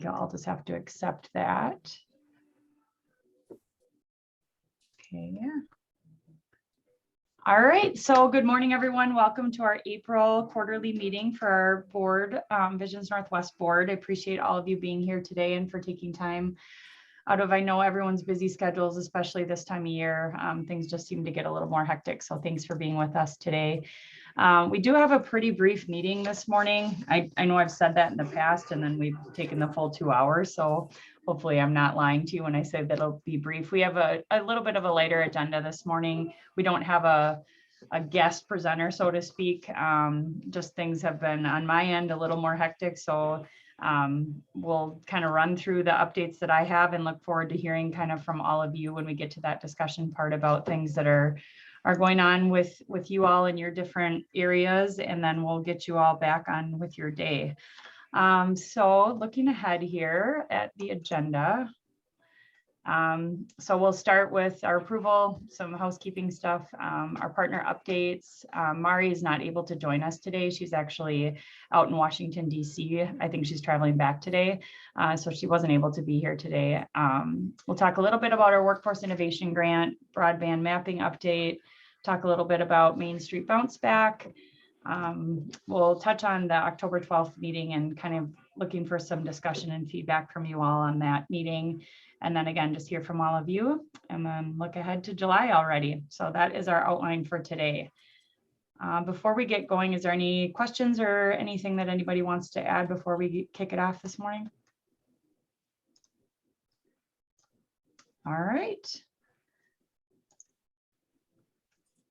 I'll just have to accept that. Okay. All right, so good morning, everyone. Welcome to our April quarterly meeting for our board, Visions Northwest board. I appreciate all of you being here today and for taking time out of, I know everyone's busy schedules, especially this time of year. Things just seem to get a little more hectic, so thanks for being with us today. We do have a pretty brief meeting this morning. I know I've said that in the past, and then we've taken the full 2 hours, so hopefully I'm not lying to you when I say that it'll be brief. We have a little bit of a lighter agenda this morning. We don't have a guest presenter, so to speak. Just things have been on my end a little more hectic, so we'll kind of run through the updates that I have and look forward to hearing kind of from all of you when we get to that discussion part about things that are going on with you all in your different areas, and then we'll get you all back on with your day. So looking ahead here at the agenda, so we'll start with our approval, some housekeeping stuff, our partner updates. Mari is not able to join us today. She's actually out in Washington, D.C. I think she's traveling back today, so she wasn't able to be here today. We'll talk a little bit about our Workforce Innovation Grant, broadband mapping update, talk a little bit about Main Street Bounce Back. We'll touch on the October 12th meeting and kind of looking for some discussion and feedback from you all on that meeting. And then again, just hear from all of you and then look ahead to July already. So that is our outline for today. Before we get going, is there any questions or anything that anybody wants to add before we kick it off this morning? All right.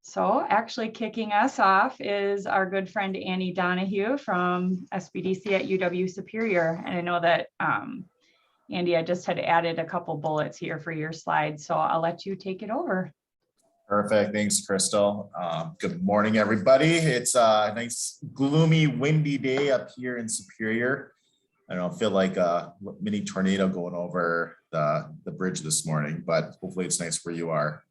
So actually kicking us off is our good friend Annie Donahue from SBDC at UW Superior. And I know that Andy, I just had added a couple bullets here for your slides, so I'll let you take it over. Perfect. Thanks, Crystal. Good morning, everybody. It's a nice, gloomy, windy day up here in Superior. I don't feel like a mini tornado going over the bridge this morning, but hopefully it's nice where you are.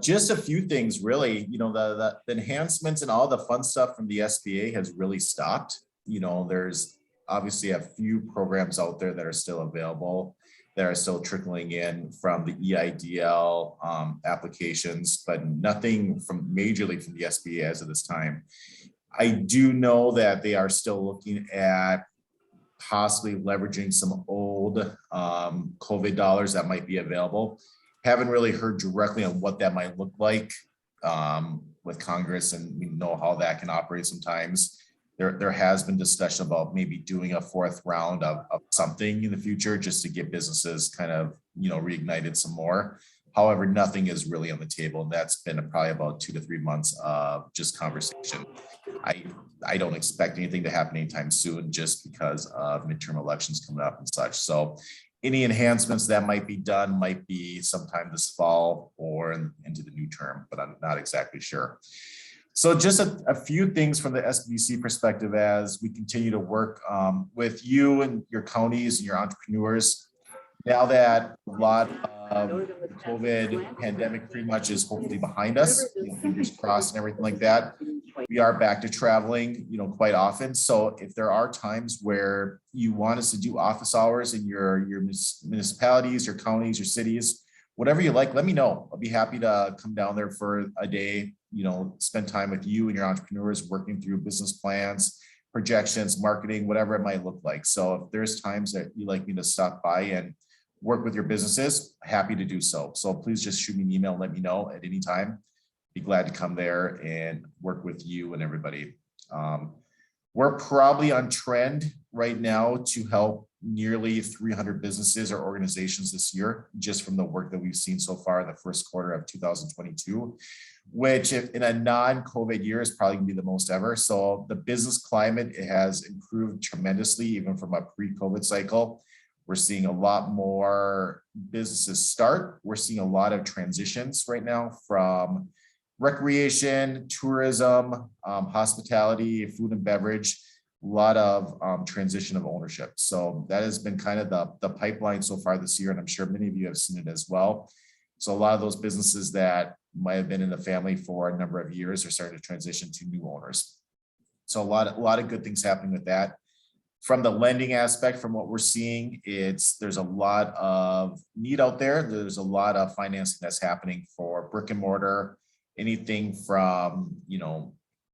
Just a few things, really. You know, the enhancements and all the fun stuff from the SBA has really stopped. You know, there's obviously a few programs out there that are still available, that are still trickling in from the EIDL applications, but nothing majorly from the SBA as of this time. I do know that they are still looking at possibly leveraging some old COVID dollars that might be available. Haven't really heard directly on what that might look like with Congress, and we know how that can operate sometimes. There has been discussion about maybe doing a fourth round of something in the future just to get businesses kind of, you know, reignited some more. However, nothing is really on the table. And that's been probably about 2 to 3 months of just conversation. I don't expect anything to happen anytime soon just because of midterm elections coming up and such. So any enhancements that might be done might be sometime this fall or into the new term, but I'm not exactly sure. So just a few things from the SBDC perspective as we continue to work with you and your counties and your entrepreneurs. Now that a lot of the COVID pandemic pretty much is hopefully behind us, you know, fingers crossed and everything like that, we are back to traveling, you know, quite often. So if there are times where you want us to do office hours in your municipalities, your counties, your cities, whatever you like, let me know. I'll be happy to come down there for a day, you know, spend time with you and your entrepreneurs working through business plans, projections, marketing, whatever it might look like. So if there's times that you'd like me to stop by and work with your businesses, happy to do so. So please just shoot me an email and let me know at any time. Be glad to come there and work with you and everybody. We're probably on trend right now to help nearly 300 businesses or organizations this year, just from the work that we've seen so far in the first quarter of 2022, which in a non-COVID year is probably gonna be the most ever. So the business climate, it has improved tremendously, even from a pre-COVID cycle. We're seeing a lot more businesses start. We're seeing a lot of transitions right now from recreation, tourism, hospitality, food and beverage, a lot of transition of ownership. So that has been kind of the pipeline so far this year, and I'm sure many of you have seen it as well. So a lot of those businesses that might have been in the family for a number of years are starting to transition to new owners. So a lot of good things happening with that. From the lending aspect, from what we're seeing, there's a lot of need out there. There's a lot of financing that's happening for brick and mortar, anything from,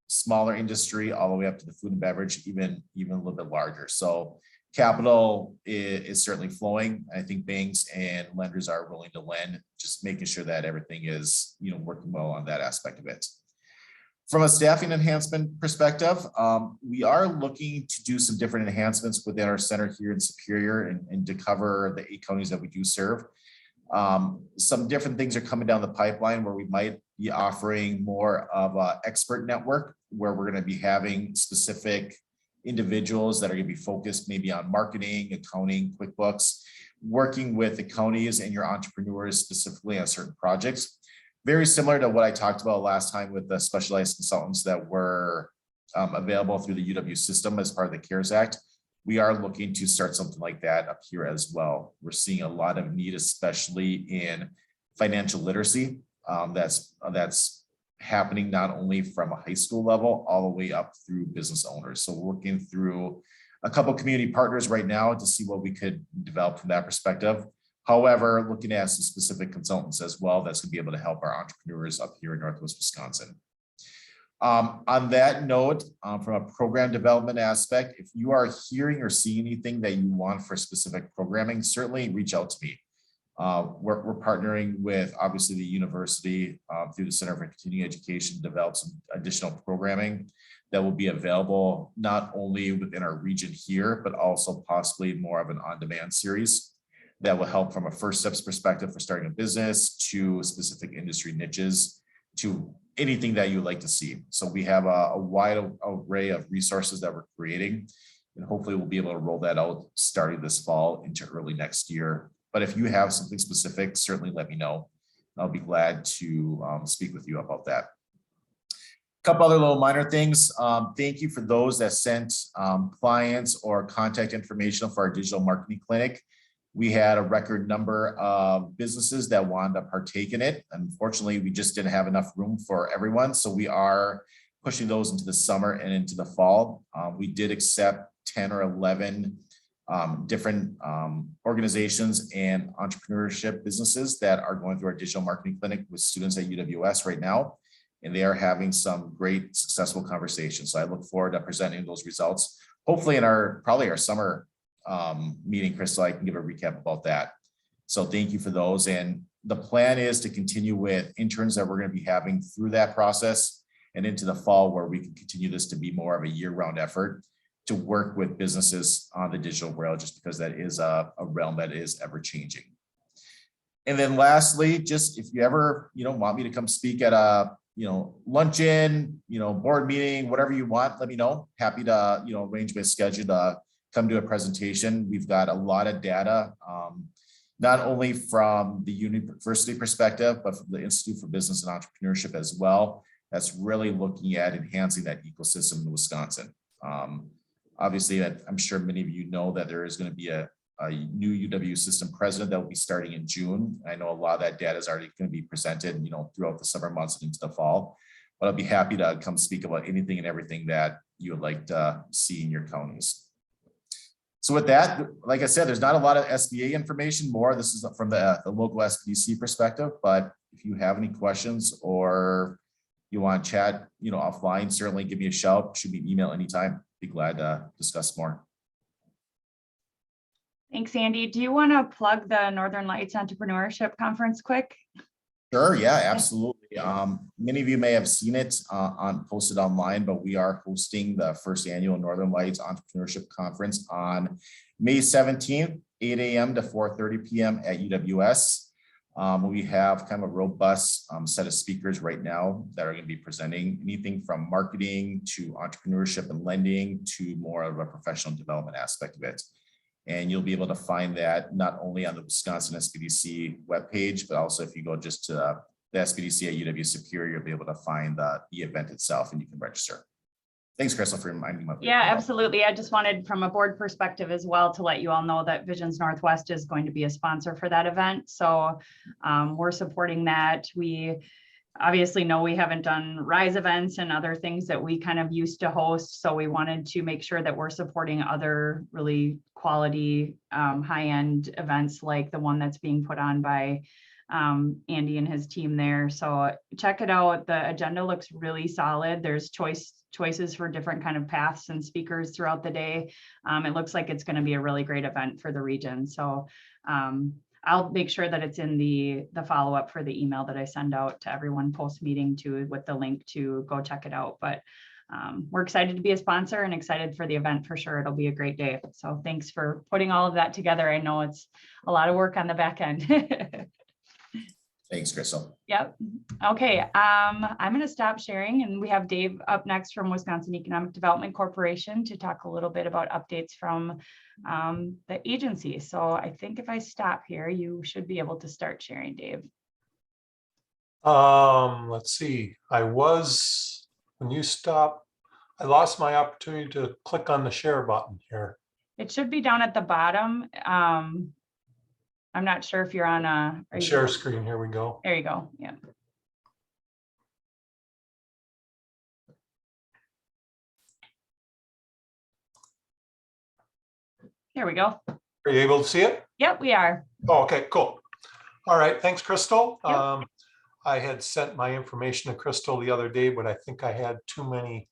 smaller industry all the way up to the food and beverage, even a little bit larger. So capital is certainly flowing. I think banks and lenders are willing to lend, just making sure that everything is, working well on that aspect of it. From a staffing enhancement perspective, we are looking to do some different enhancements within our center here in Superior and to cover the 8 counties that we do serve. Some different things are coming down the pipeline where we might be offering more of an expert network, where we're going to be having specific individuals that are going to be focused maybe on marketing, accounting, QuickBooks, working with the counties and your entrepreneurs specifically on certain projects. Very similar to what I talked about last time with the specialized consultants that were available through the UW system as part of the CARES Act. We are looking to start something like that up here as well. We're seeing a lot of need, especially in financial literacy. That's happening not only from a high school level all the way up through business owners. So we're working through a couple of community partners right now to see what we could develop from that perspective. However, looking at some specific consultants as well, that's going to be able to help our entrepreneurs up here in Northwest Wisconsin. On that note, from a program development aspect, if you are hearing or seeing anything that you want for specific programming, certainly reach out to me. We're partnering with obviously the university through the Center for Continuing Education to develop some additional programming that will be available not only within our region here, but also possibly more of an on-demand series that will help from a first steps perspective for starting a business to specific industry niches to anything that you'd like to see. So we have a wide array of resources that we're creating, and hopefully we'll be able to roll that out starting this fall into early next year. But if you have something specific, certainly let me know. I'll be glad to speak with you about that. A couple other little minor things. Thank you for those that sent clients or contact information for our digital marketing clinic. We had a record number of businesses that wanted to partake in it. Unfortunately, we just didn't have enough room for everyone. So we are pushing those into the summer and into the fall. We did accept 10 or 11 different organizations and entrepreneurship businesses that are going through our digital marketing clinic with students at UWS right now. And they are having some great successful conversations. So I look forward to presenting those results, hopefully in probably our summer meeting. Crystal, I can give a recap about that. So thank you for those. And the plan is to continue with interns that we're going to be having through that process and into the fall, where we can continue this to be more of a year-round effort to work with businesses on the digital world, just because that is a realm that is ever changing. And then lastly, just if you ever, want me to come speak at a, luncheon, board meeting, whatever you want, let me know. Happy to, arrange my schedule to come to a presentation. We've got a lot of data, not only from the university perspective, but from the Institute for Business and Entrepreneurship as well. That's really looking at enhancing that ecosystem in Wisconsin. Obviously, I'm sure many of you know that there is going to be a new UW system president that will be starting in June. I know a lot of that data is already going to be presented, throughout the summer months and into the fall. But I'll be happy to come speak about anything and everything that you would like to see in your counties. So with that, like I said, there's not a lot of SBA information more. This is from the local SBDC perspective. But if you have any questions or you want to chat, offline, certainly give me a shout. Shoot me an email anytime. Be glad to discuss more. Thanks, Andy. Do you want to plug the Northern Lights Entrepreneurship Conference quick? Sure. Yeah, absolutely. Many of you may have seen it posted online, but we are hosting the first annual Northern Lights Entrepreneurship Conference on May 17th, 8 a.m. to 4:30 p.m. at UWS. We have kind of a robust set of speakers right now that are going to be presenting anything from marketing to entrepreneurship and lending to more of a professional development aspect of it. And you'll be able to find that not only on the Wisconsin SBDC webpage, but also if you go just to the SBDC at UW Superior, you'll be able to find the event itself and you can register. Thanks, Crystal, for reminding me. Yeah, absolutely. I just wanted from a board perspective as well to let you all know that Visions Northwest is going to be a sponsor for that event. So we're supporting that. We obviously know we haven't done Rise events and other things that we kind of used to host. So we wanted to make sure that we're supporting other really quality high-end events like the one that's being put on by Andy and his team there. So check it out. The agenda looks really solid. There's choices for different kind of paths and speakers throughout the day. It looks like it's going to be a really great event for the region. So I'll make sure that it's in the follow-up for the email that I send out to everyone post-meeting too, with the link to go check it out. But we're excited to be a sponsor and excited for the event for sure. It'll be a great day. So thanks for putting all of that together. I know it's a lot of work on the back end. Thanks, Crystal. Yep. Okay. I'm going to stop sharing, and we have Dave up next from Wisconsin Economic Development Corporation to talk a little bit about updates from the agency. So I think if I stop here, you should be able to start sharing, Dave. Let's see. When you stop, I lost my opportunity to click on the share button here. It should be down at the bottom. I'm not sure if you're on a Share screen. Here we go. There you go. Yeah. There we go. Are you able to see it? Yep, we are. Oh, okay, cool. All right, thanks, Crystal. Yep. I had sent my information to Crystal the other day, but I think I had too many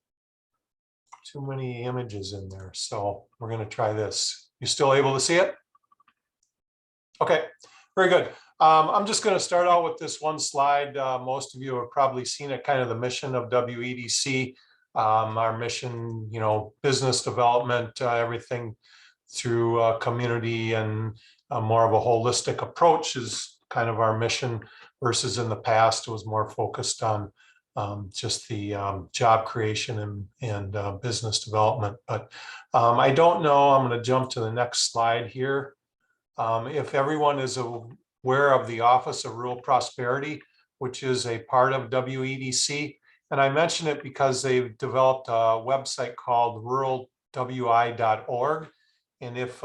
images in there. So we're going to try this. You still able to see it? Okay, very good. I'm just going to start out with this one slide. Most of you have probably seen it, kind of the mission of WEDC. Our mission, business development, everything through community and more of a holistic approach is kind of our mission, versus in the past it was more focused on just the job creation and business development. But I don't know, I'm going to jump to the next slide here. If everyone is aware of the Office of Rural Prosperity, which is a part of WEDC, and I mention it because they've developed a website called ruralwi.org. And if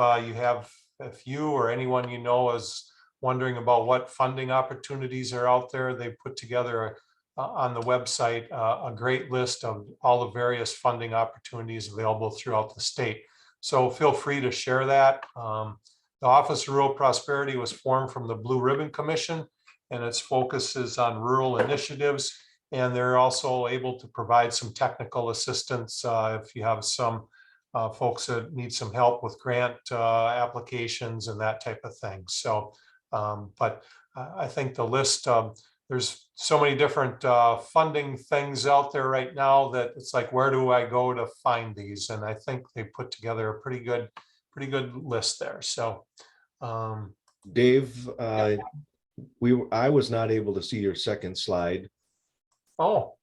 you or anyone you know is wondering about what funding opportunities are out there, they put together on the website a great list of all the various funding opportunities available throughout the state. So feel free to share that. The Office of Rural Prosperity was formed from the Blue Ribbon Commission, and its focus is on rural initiatives. And they're also able to provide some technical assistance if you have some folks that need some help with grant applications and that type of thing. So, but I think the list, there's so many different funding things out there right now that it's like, where do I go to find these? And I think they put together a pretty good list there. So, Dave, I was not able to see your second slide. oh,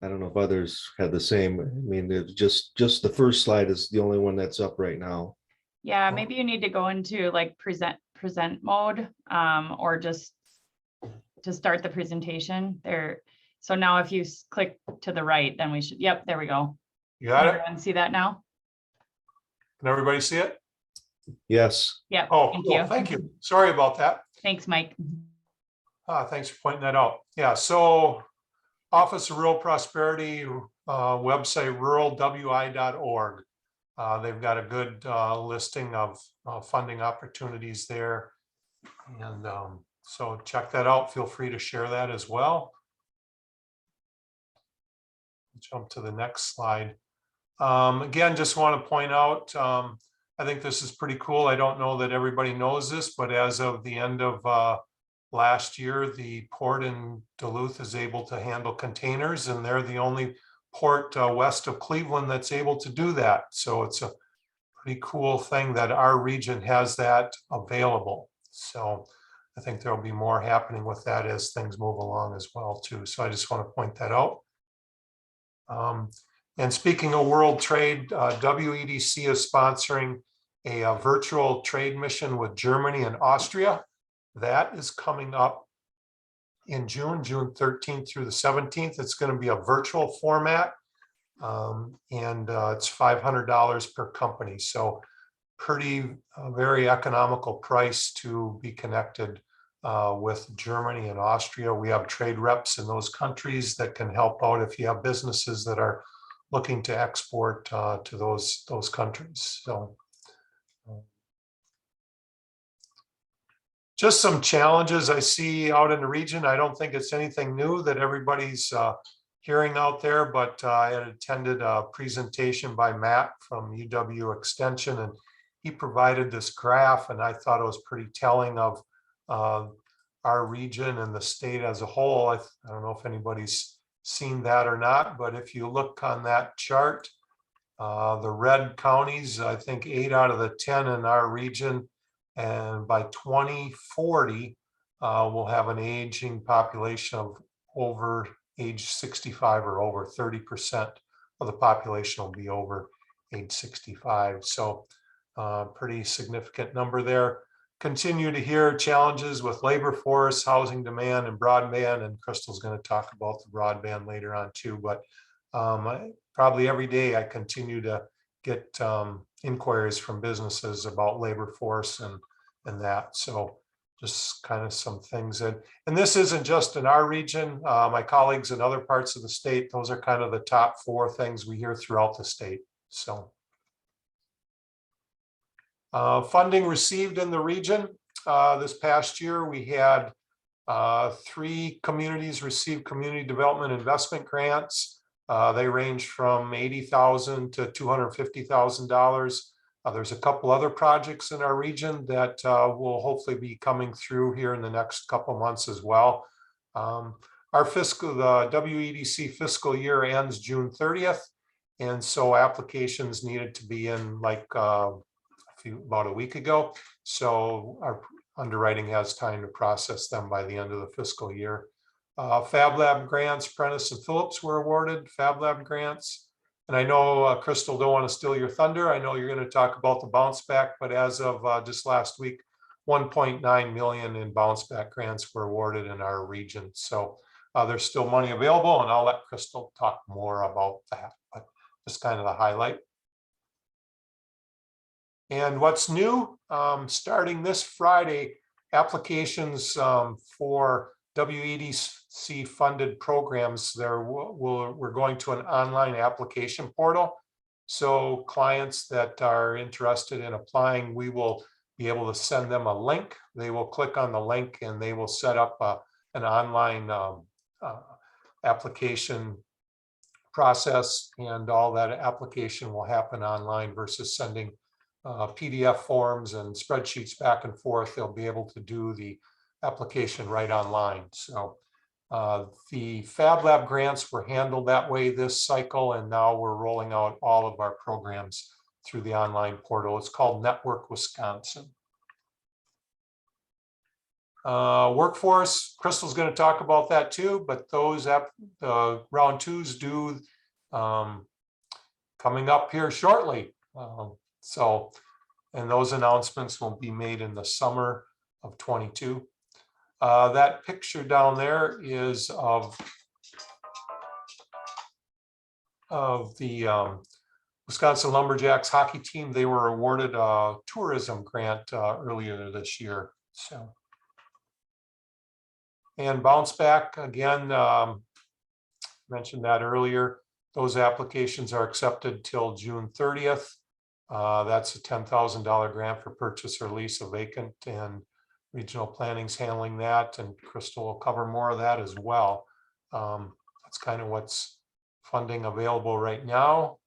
I don't know if others had the same. I mean, it's just the first slide is the only one that's up right now. Yeah, maybe you need to go into like present mode, or just to start the presentation there. So now if you click to the right, then we should, yep, there we go. you got it? Everyone see that now? Can everybody see it? Yes. Yep. Oh, Thank cool. you. Thank you. Sorry about that. Thanks, Mike. Thanks for pointing that out. Yeah, so Office of Rural Prosperity website, ruralwi.org. They've got a good listing of funding opportunities there. And so check that out. Feel free to share that as well. Jump to the next slide. Again, just want to point out, I think this is pretty cool. I don't know that everybody knows this, but as of the end of last year, the port in Duluth is able to handle containers, and they're the only port west of Cleveland that's able to do that. So it's a pretty cool thing that our region has that available. So I think there'll be more happening with that as things move along as well too. So I just want to point that out. And speaking of world trade, WEDC is sponsoring a virtual trade mission with Germany and Austria. That is coming up in June 13th through the 17th. It's going to be a virtual format, and it's $500 per company. So pretty, very economical price to be connected with Germany and Austria. We have trade reps in those countries that can help out if you have businesses that are looking to export to those countries. So just some challenges I see out in the region. I don't think it's anything new that everybody's hearing out there, but I had attended a presentation by Matt from UW Extension, and he provided this graph, and I thought it was pretty telling of our region and the state as a whole. I don't know if anybody's seen that or not, but if you look on that chart, the red counties, I think 8 out of the 10 in our region, and by 2040, we'll have an aging population of over age 65 or over. 30% of the population will be over age 65. So pretty significant number there. Continue to hear challenges with labor force, housing demand, and broadband. And Crystal's going to talk about the broadband later on too. But probably every day I continue to get inquiries from businesses about labor force and that. So just kind of some things that, and this isn't just in our region, my colleagues in other parts of the state, those are kind of the top 4 things we hear throughout the state. So funding received in the region this past year, we had 3 communities receive community development investment grants. They range from $80,000 to $250,000. There's a couple other projects in our region that will hopefully be coming through here in the next couple months as well. The WEDC fiscal year ends June 30th. And so applications needed to be in like about a week ago. So our underwriting has time to process them by the end of the fiscal year. Fab Lab grants, Prentice and Phillips were awarded Fab Lab grants. And I know, Crystal, don't want to steal your thunder. I know you're going to talk about the bounce back, but as of just last week, 1.9 million in bounce back grants were awarded in our region. So there's still money available, and I'll let Crystal talk more about that, but just kind of the highlight. And what's new, starting this Friday, applications for WEDC funded programs, we're going to an online application portal. So clients that are interested in applying, we will be able to send them a link. They will click on the link and they will set up an online application process, and all that application will happen online versus sending PDF forms and spreadsheets back and forth. They'll be able to do the application right online. So the Fab Lab grants were handled that way this cycle, and now we're rolling out all of our programs through the online portal. It's called Network Wisconsin. Workforce, Crystal's going to talk about that too, but those round 2s due coming up here shortly. And those announcements will be made in the summer of 22. That picture down there is of the Wisconsin Lumberjacks hockey team. They were awarded a tourism grant earlier this year. So, and bounce back again, mentioned that earlier. Those applications are accepted till June 30th. That's a $10,000 grant for purchase or lease of vacant, and regional planning's handling that, and Crystal will cover more of that as well. That's kind of what's funding available right now.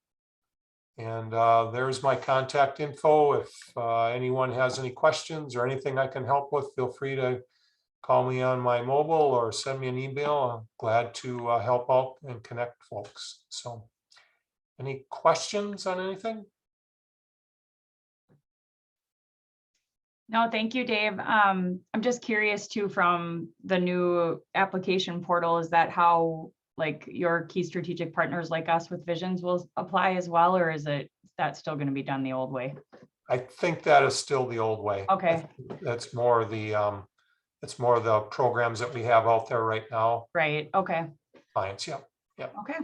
And there's my contact info. If anyone has any questions or anything I can help with, feel free to call me on my mobile or send me an email. I'm glad to help out and connect folks. So any questions on anything? No, thank you, Dave. I'm just curious too, from the new application portal, is that how like your key strategic partners like us with Visions will apply as well, or is that still going to be done the old way? I think that is still the old way. Okay. That's more the it's more the programs that we have out there right now. Right. Okay. Clients. Yep. Okay.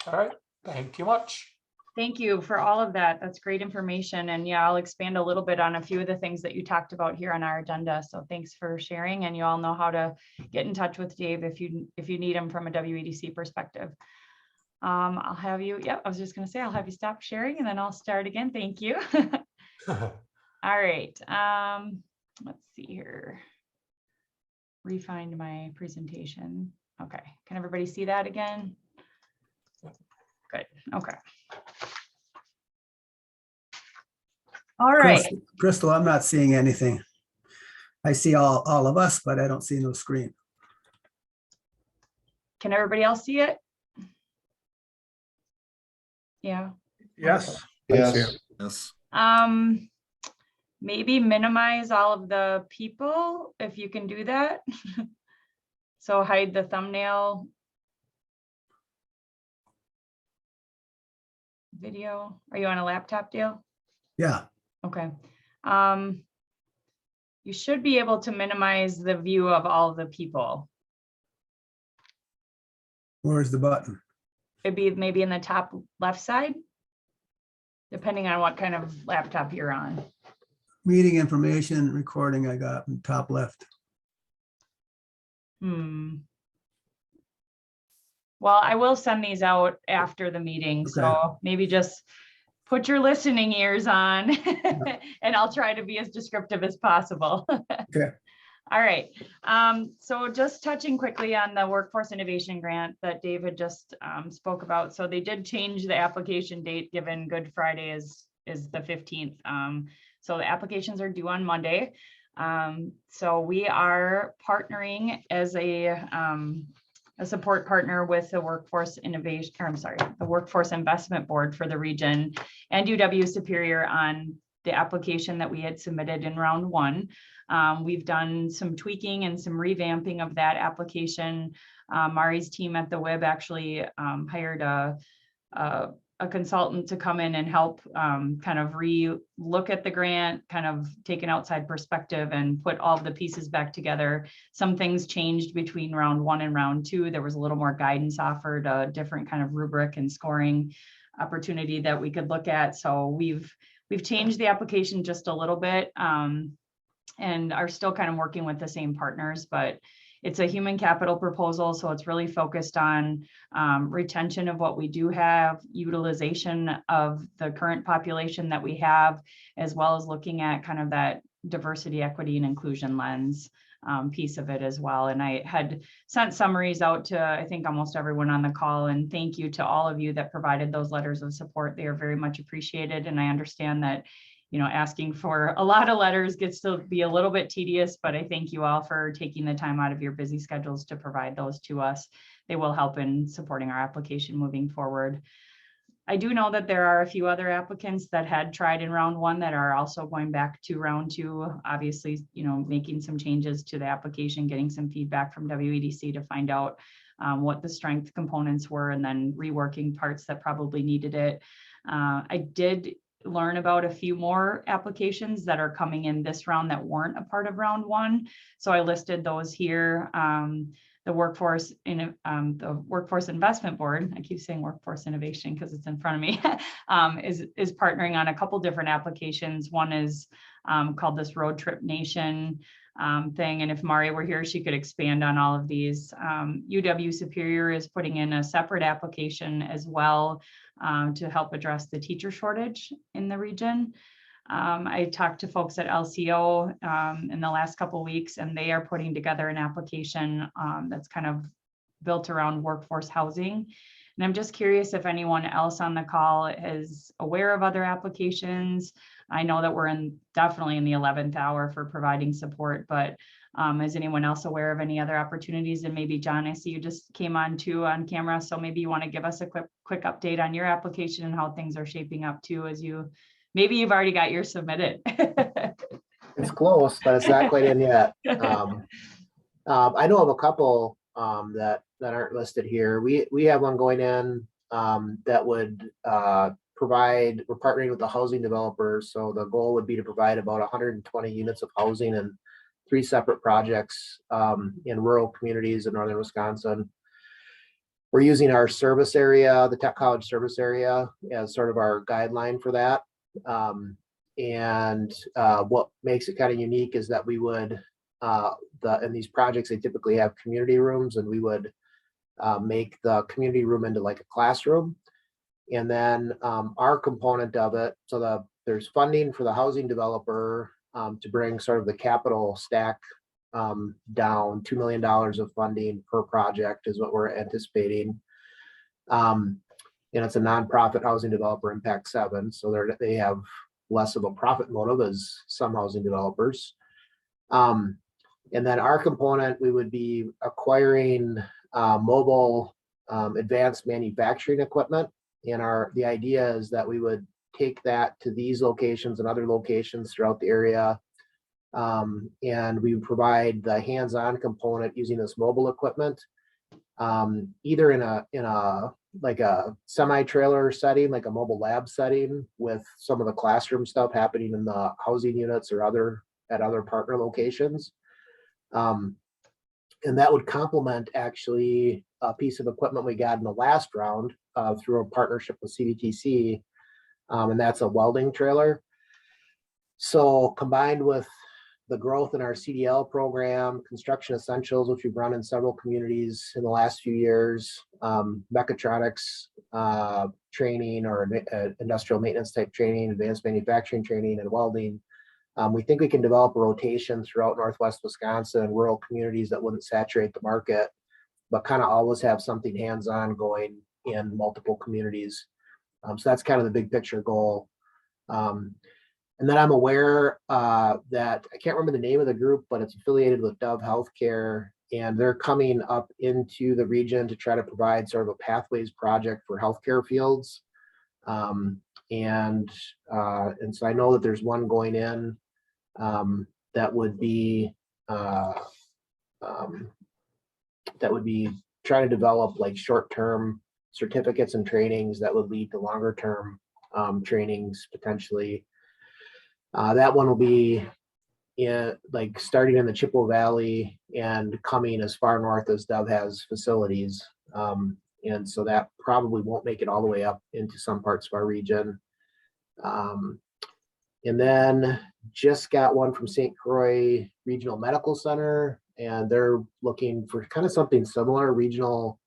All right. Thank you much. Thank you for all of that. That's great information. And yeah, I'll expand a little bit on a few of the things that you talked about here on our agenda. So thanks for sharing. And you all know how to get in touch with Dave if you need him from a WEDC perspective. I'll have you, I was just gonna say, I'll have you stop sharing and then I'll start again. Thank you. All right, let's see here. Refind my presentation. Okay, can everybody see that again? Good, okay. All right, Crystal, I'm not seeing anything. I see all of us, but I don't see no screen. can everybody else see it? Yeah. Yes. Yes. Yes. Maybe minimize all of the people if you can do that. So hide the thumbnail. Video. Are you on a laptop, Dale? Yeah, Okay. You should be able to minimize the view of all the people. where's the button? It'd be maybe in the top left side, depending on what kind of laptop you're on. Meeting information recording I got in top left. Well, I will send these out after the meeting, Okay. so maybe just put your listening ears on and I'll try to be as descriptive as possible. Okay. All right, so just touching quickly on the Workforce Innovation Grant that David just spoke about. So they did change the application date, given Good Friday is the 15th. So the applications are due on Monday. So we are partnering as a support partner with the Workforce Innovation, or I'm sorry, the Workforce Investment Board for the region and UW Superior on the application that we had submitted in round one. We've done some tweaking and some revamping of that application. Mari's team at the WIB actually hired a consultant to come in and help kind of look at the grant, kind of take an outside perspective and put all the pieces back together. Some things changed between round one and round two. There was a little more guidance offered, a different kind of rubric and scoring opportunity that we could look at. So we've changed the application just a little bit and are still kind of working with the same partners, but it's a human capital proposal. So it's really focused on retention of what we do have, utilization of the current population that we have, as well as looking at kind of that diversity, equity, and inclusion lens piece of it as well. And I had sent summaries out to, I think, almost everyone on the call. And thank you to all of you that provided those letters of support. They are very much appreciated. And I understand that, you know, asking for a lot of letters gets to be a little bit tedious, but I thank you all for taking the time out of your busy schedules to provide those to us. They will help in supporting our application moving forward. I do know that there are a few other applicants that had tried in round one that are also going back to round two, obviously, you know, making some changes to the application, getting some feedback from WEDC to find out what the strength components were, and then reworking parts that probably needed it. I did learn about a few more applications that are coming in this round that weren't a part of round one. So I listed those here. The Workforce Investment Board, I keep saying Workforce Innovation because it's in front of me, is partnering on a couple different applications. One is called this Road Trip Nation thing. And if Mari were here, she could expand on all of these. UW Superior is putting in a separate application as well to help address the teacher shortage in the region. I talked to folks at LCO in the last couple of weeks, and they are putting together an application that's kind of built around workforce housing. And I'm just curious if anyone else on the call is aware of other applications. I know that we're definitely in the 11th hour for providing support, but is anyone else aware of any other opportunities? And maybe John, I see you just came on too on camera, so maybe you want to give us a quick update on your application and how things are shaping up too, as maybe you've already got yours submitted. It's close, but it's not quite in yet. I know of a couple that aren't listed here. We have one going in that would provide, we're partnering with the housing developers. So the goal would be to provide about 120 units of housing in 3 separate projects in rural communities in northern Wisconsin. we're using our service area, the Tech College service area, as sort of our guideline for that. What makes it kind of unique is that we would, in these projects, they typically have community rooms, and we would make the community room into like a classroom. And then our component of it, so there's funding for the housing developer to bring sort of the capital stack down. $2 million of funding per project is what we're anticipating. And it's a nonprofit housing developer, Impact 7. So they have less of a profit motive as some housing developers. And then our component, we would be acquiring mobile advanced manufacturing equipment. And the idea is that we would take that to these locations and other locations throughout the area. And we provide the hands-on component using this mobile equipment, either in a like a semi-trailer setting, like a mobile lab setting, with some of the classroom stuff happening in the housing units or at other partner locations. And that would complement actually a piece of equipment we got in the last round through a partnership with CDTC, and that's a welding trailer. So combined with the growth in our CDL program, Construction Essentials, which we've run in several communities in the last few years, mechatronics training or industrial maintenance type training, advanced manufacturing training, and welding, we think we can develop a rotation throughout Northwest Wisconsin and rural communities that wouldn't saturate the market, but kind of always have something hands-on going in multiple communities. So that's kind of the big picture goal. And then I'm aware that I can't remember the name of the group, but it's affiliated with Dove Healthcare, and they're coming up into the region to try to provide sort of a pathways project for healthcare fields. And so I know that there's one going in that would be trying to develop like short-term certificates and trainings that would lead to longer-term trainings potentially. That one will be starting in the Chippewa Valley and coming as far north as Dove has facilities. And so that probably won't make it all the way up into some parts of our region. And then just got one from St. Croix Regional Medical Center, and they're looking for kind of something similar, regional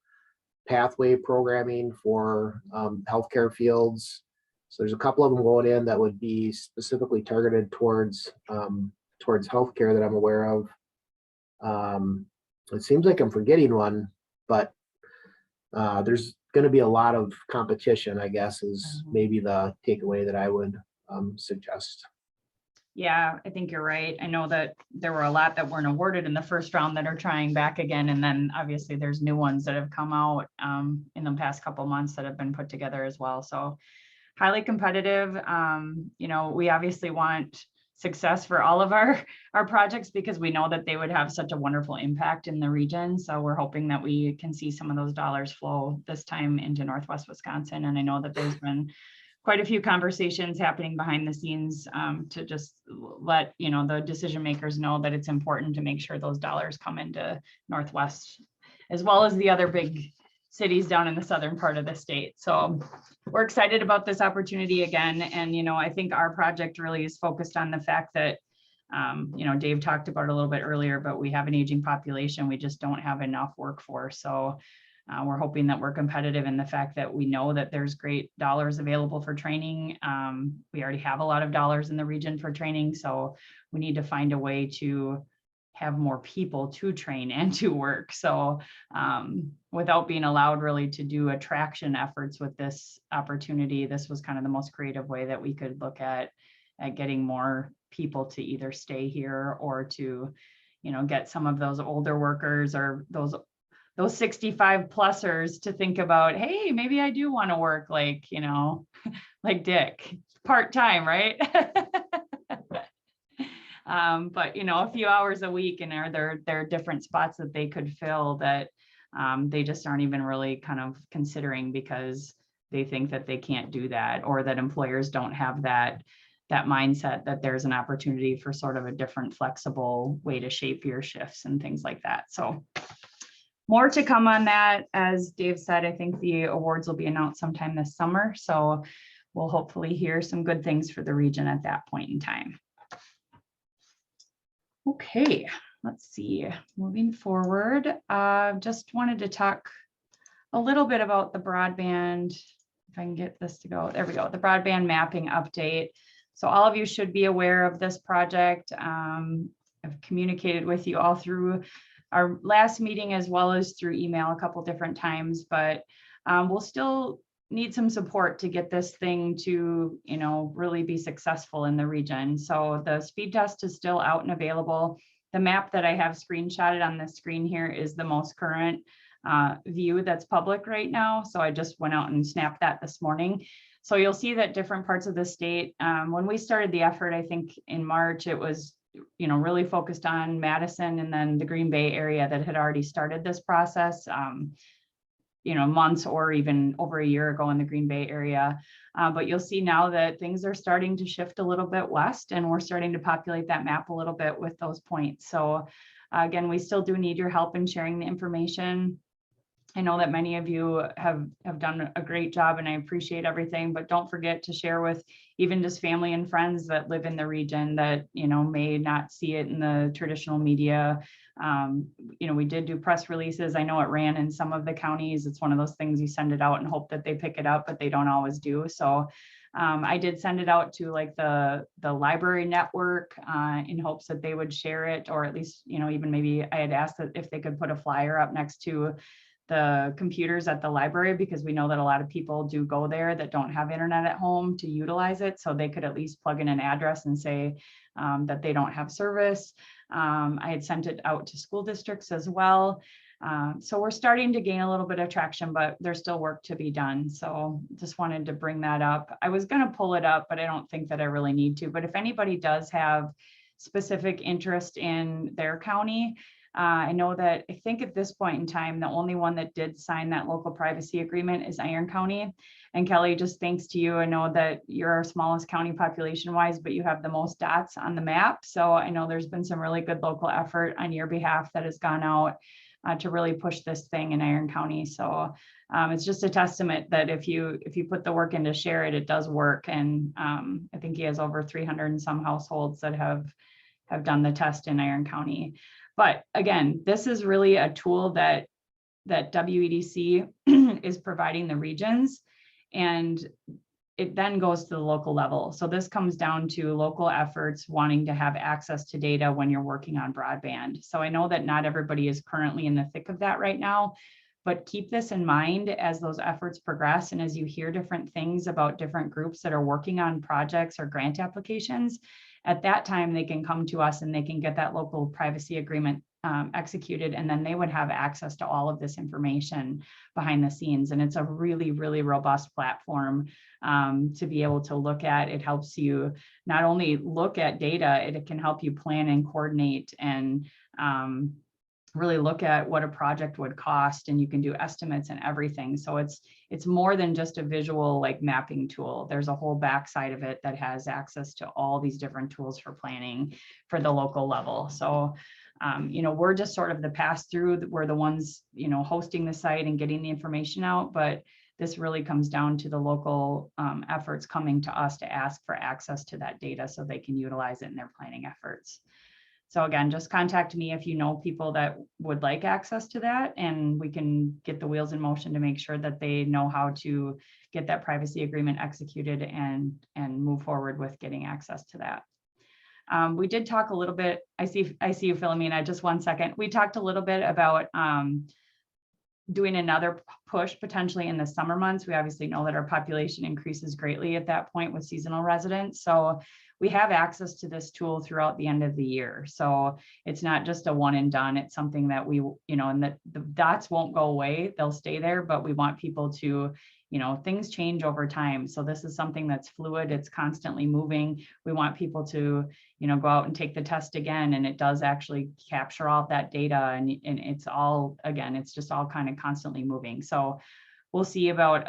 pathway programming for healthcare fields. So there's a couple of them going in that would be specifically targeted towards healthcare that I'm aware of. It seems like I'm forgetting one, but there's going to be a lot of competition, I guess, is maybe the takeaway that I would suggest. Yeah, I think you're right. I know that there were a lot that weren't awarded in the first round that are trying back again. And then obviously there's new ones that have come out in the past couple months that have been put together as well. So highly competitive. We obviously want success for all of our projects because we know that they would have such a wonderful impact in the region. So we're hoping that we can see some of those dollars flow this time into Northwest Wisconsin. And I know that there's been quite a few conversations happening behind the scenes to just let the decision makers know that it's important to make sure those dollars come into Northwest, as well as the other big cities down in the southern part of the state. So we're excited about this opportunity again. And, I think our project really is focused on the fact that, Dave talked about it a little bit earlier, but we have an aging population. We just don't have enough workforce. So we're hoping that we're competitive in the fact that we know that there's great dollars available for training. We already have a lot of dollars in the region for training. So we need to find a way to have more people to train and to work. So without being allowed really to do attraction efforts with this opportunity, this was kind of the most creative way that we could look at getting more people to either stay here or to, get some of those older workers or those 65 plusers to think about, hey, maybe I do want to work like Dick, part-time, right? But a few hours a week, and there are different spots that they could fill that they just aren't even really kind of considering because they think that they can't do that, or that employers don't have that mindset that there's an opportunity for sort of a different flexible way to shape your shifts and things like that. So more to come on that. As Dave said, I think the awards will be announced sometime this summer. So we'll hopefully hear some good things for the region at that point in time. Okay, let's see, moving forward, just wanted to talk a little bit about the broadband. If I can get this to go, there we go, the broadband mapping update. So all of you should be aware of this project. I've communicated with you all through our last meeting as well as through email a couple different times, but we'll still need some support to get this thing to, you know, really be successful in the region. So the speed test is still out and available. The map that I have screenshotted on the screen here is the most current view that's public right now. So I just went out and snapped that this morning. So you'll see that different parts of the state, when we started the effort, I think in March, it was, you know, really focused on Madison and then the Green Bay area that had already started this process. You know, months or even over a year ago in the Green Bay area. But you'll see now that things are starting to shift a little bit west, and we're starting to populate that map a little bit with those points. So again, we still do need your help in sharing the information. I know that many of you have done a great job, and I appreciate everything, but don't forget to share with even just family and friends that live in the region that, you know, may not see it in the traditional media. You know, we did do press releases. I know it ran in some of the counties. It's one of those things you send it out and hope that they pick it up, but they don't always do. So I did send it out to like the library network in hopes that they would share it, or at least, you know, even maybe I had asked that if they could put a flyer up next to the computers at the library, because we know that a lot of people do go there that don't have internet at home to utilize it. So they could at least plug in an address and say that they don't have service. I had sent it out to school districts as well. So we're starting to gain a little bit of traction, but there's still work to be done. So just wanted to bring that up. I was going to pull it up, but I don't think that I really need to. But if anybody does have specific interest in their county, I know that I think at this point in time, the only one that did sign that local privacy agreement is Iron County. And Kelly, just thanks to you, I know that you're our smallest county population wise, but you have the most dots on the map. So I know there's been some really good local effort on your behalf that has gone out to really push this thing in Iron County. So it's just a testament that if you put the work in to share it, it does work. And I think he has over 300 and some households that have done the test in Iron County. But again, this is really a tool that WEDC is providing the regions, and it then goes to the local level. So this comes down to local efforts wanting to have access to data when you're working on broadband. So I know that not everybody is currently in the thick of that right now, but keep this in mind as those efforts progress and as you hear different things about different groups that are working on projects or grant applications. At that time, they can come to us and they can get that local privacy agreement executed, and then they would have access to all of this information behind the scenes. And it's a really, really robust platform to be able to look at. It helps you not only look at data, it can help you plan and coordinate and really look at what a project would cost, and you can do estimates and everything. So it's more than just a visual like mapping tool. There's a whole backside of it that has access to all these different tools for planning for the local level. So you know, we're just sort of the pass through. We're the ones, you know, hosting the site and getting the information out, but this really comes down to the local efforts coming to us to ask for access to that data so they can utilize it in their planning efforts. So again, just contact me if you know people that would like access to that, and we can get the wheels in motion to make sure that they know how to get that privacy agreement executed and move forward with getting access to that. We did talk a little bit, I see you, Philomena, just 1 second. We talked a little bit about doing another push potentially in the summer months. We obviously know that our population increases greatly at that point with seasonal residents. So we have access to this tool throughout the end of the year. So it's not just a one and done. It's something that we, you know, and the dots won't go away. They'll stay there, but we want people to, you know, things change over time. So this is something that's fluid. It's constantly moving. We want people to, you know, go out and take the test again. And it does actually capture all of that data. And it's all, again, it's just all kind of constantly moving. So we'll see about,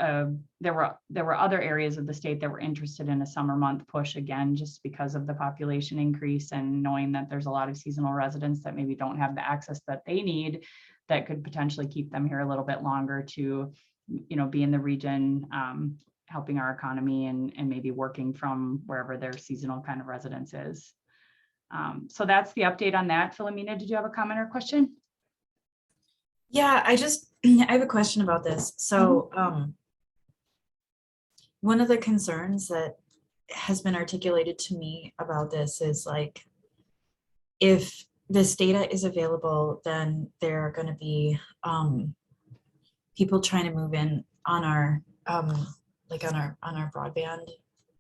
there were other areas of the state that were interested in a summer month push, again, just because of the population increase and knowing that there's a lot of seasonal residents that maybe don't have the access that they need. that could potentially keep them here a little bit longer to, be in the region, helping our economy and maybe working from wherever their seasonal kind of residence is. So that's the update on that. Philomena, did you have a comment or question? Yeah, I have a question about this. So one of the concerns that has been articulated to me about this is like, if this data is available, then there are going to be people trying to move in on our like on our broadband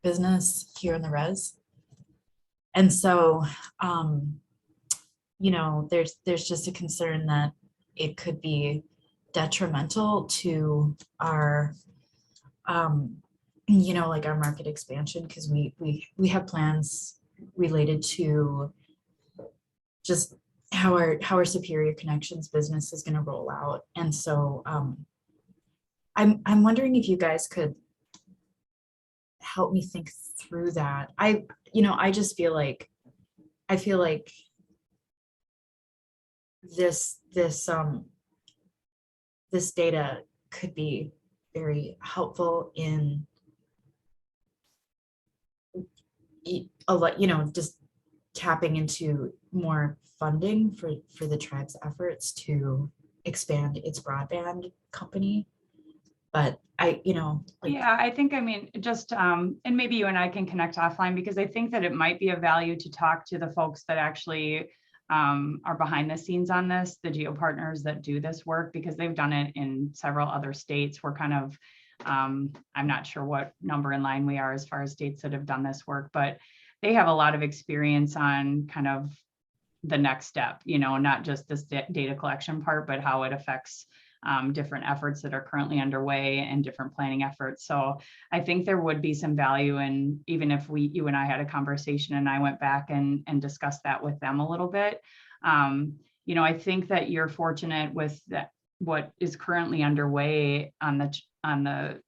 business here in the res. And so there's just a concern that it could be detrimental to our like our market expansion, because we have plans related to just how our Superior Connections business is going to roll out. And so I'm wondering if you guys could help me think through that. I just feel like this data could be very helpful in a lot, just tapping into more funding for the tribe's efforts to expand its broadband company. But Yeah, I think, just, and maybe you and I can connect offline, because I think that it might be of value to talk to the folks that actually are behind the scenes on this, the geo partners that do this work, because they've done it in several other states. We're kind of, I'm not sure what number in line we are as far as states that have done this work, but they have a lot of experience on kind of the next step, not just this data collection part, but how it affects different efforts that are currently underway and different planning efforts. So I think there would be some value in, even if you and I had a conversation and I went back and discussed that with them a little bit. I think that you're fortunate with that, what is currently underway on the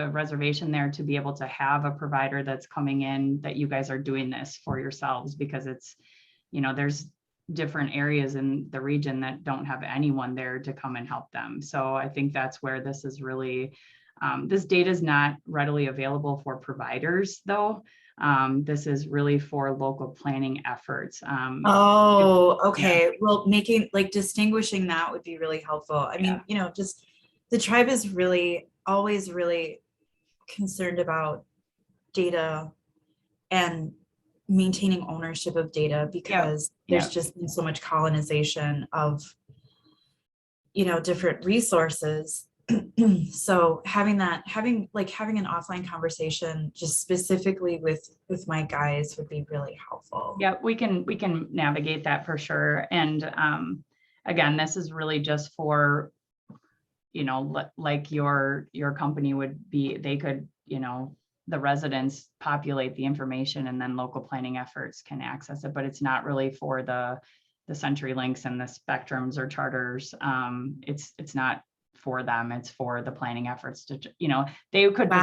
reservation there, to be able to have a provider that's coming in, that you guys are doing this for yourselves, because it's, there's different areas in the region that don't have anyone there to come and help them. So I think that's where this is really, this data is not readily available for providers though. This is really for local planning efforts. Okay. Well, distinguishing that would be really helpful. I mean, just the tribe is really always really concerned about data and maintaining ownership of data, because there's just been so much colonization of different resources. So having an offline conversation just specifically with my guys would be really helpful. Yeah, we can navigate that for sure. And again, this is really just for, like your company would be, they could, the residents populate the information and then local planning efforts can access it, but it's not really for the CenturyLinks and the Spectrums or Charters. It's not for them, it's for the planning efforts to, they could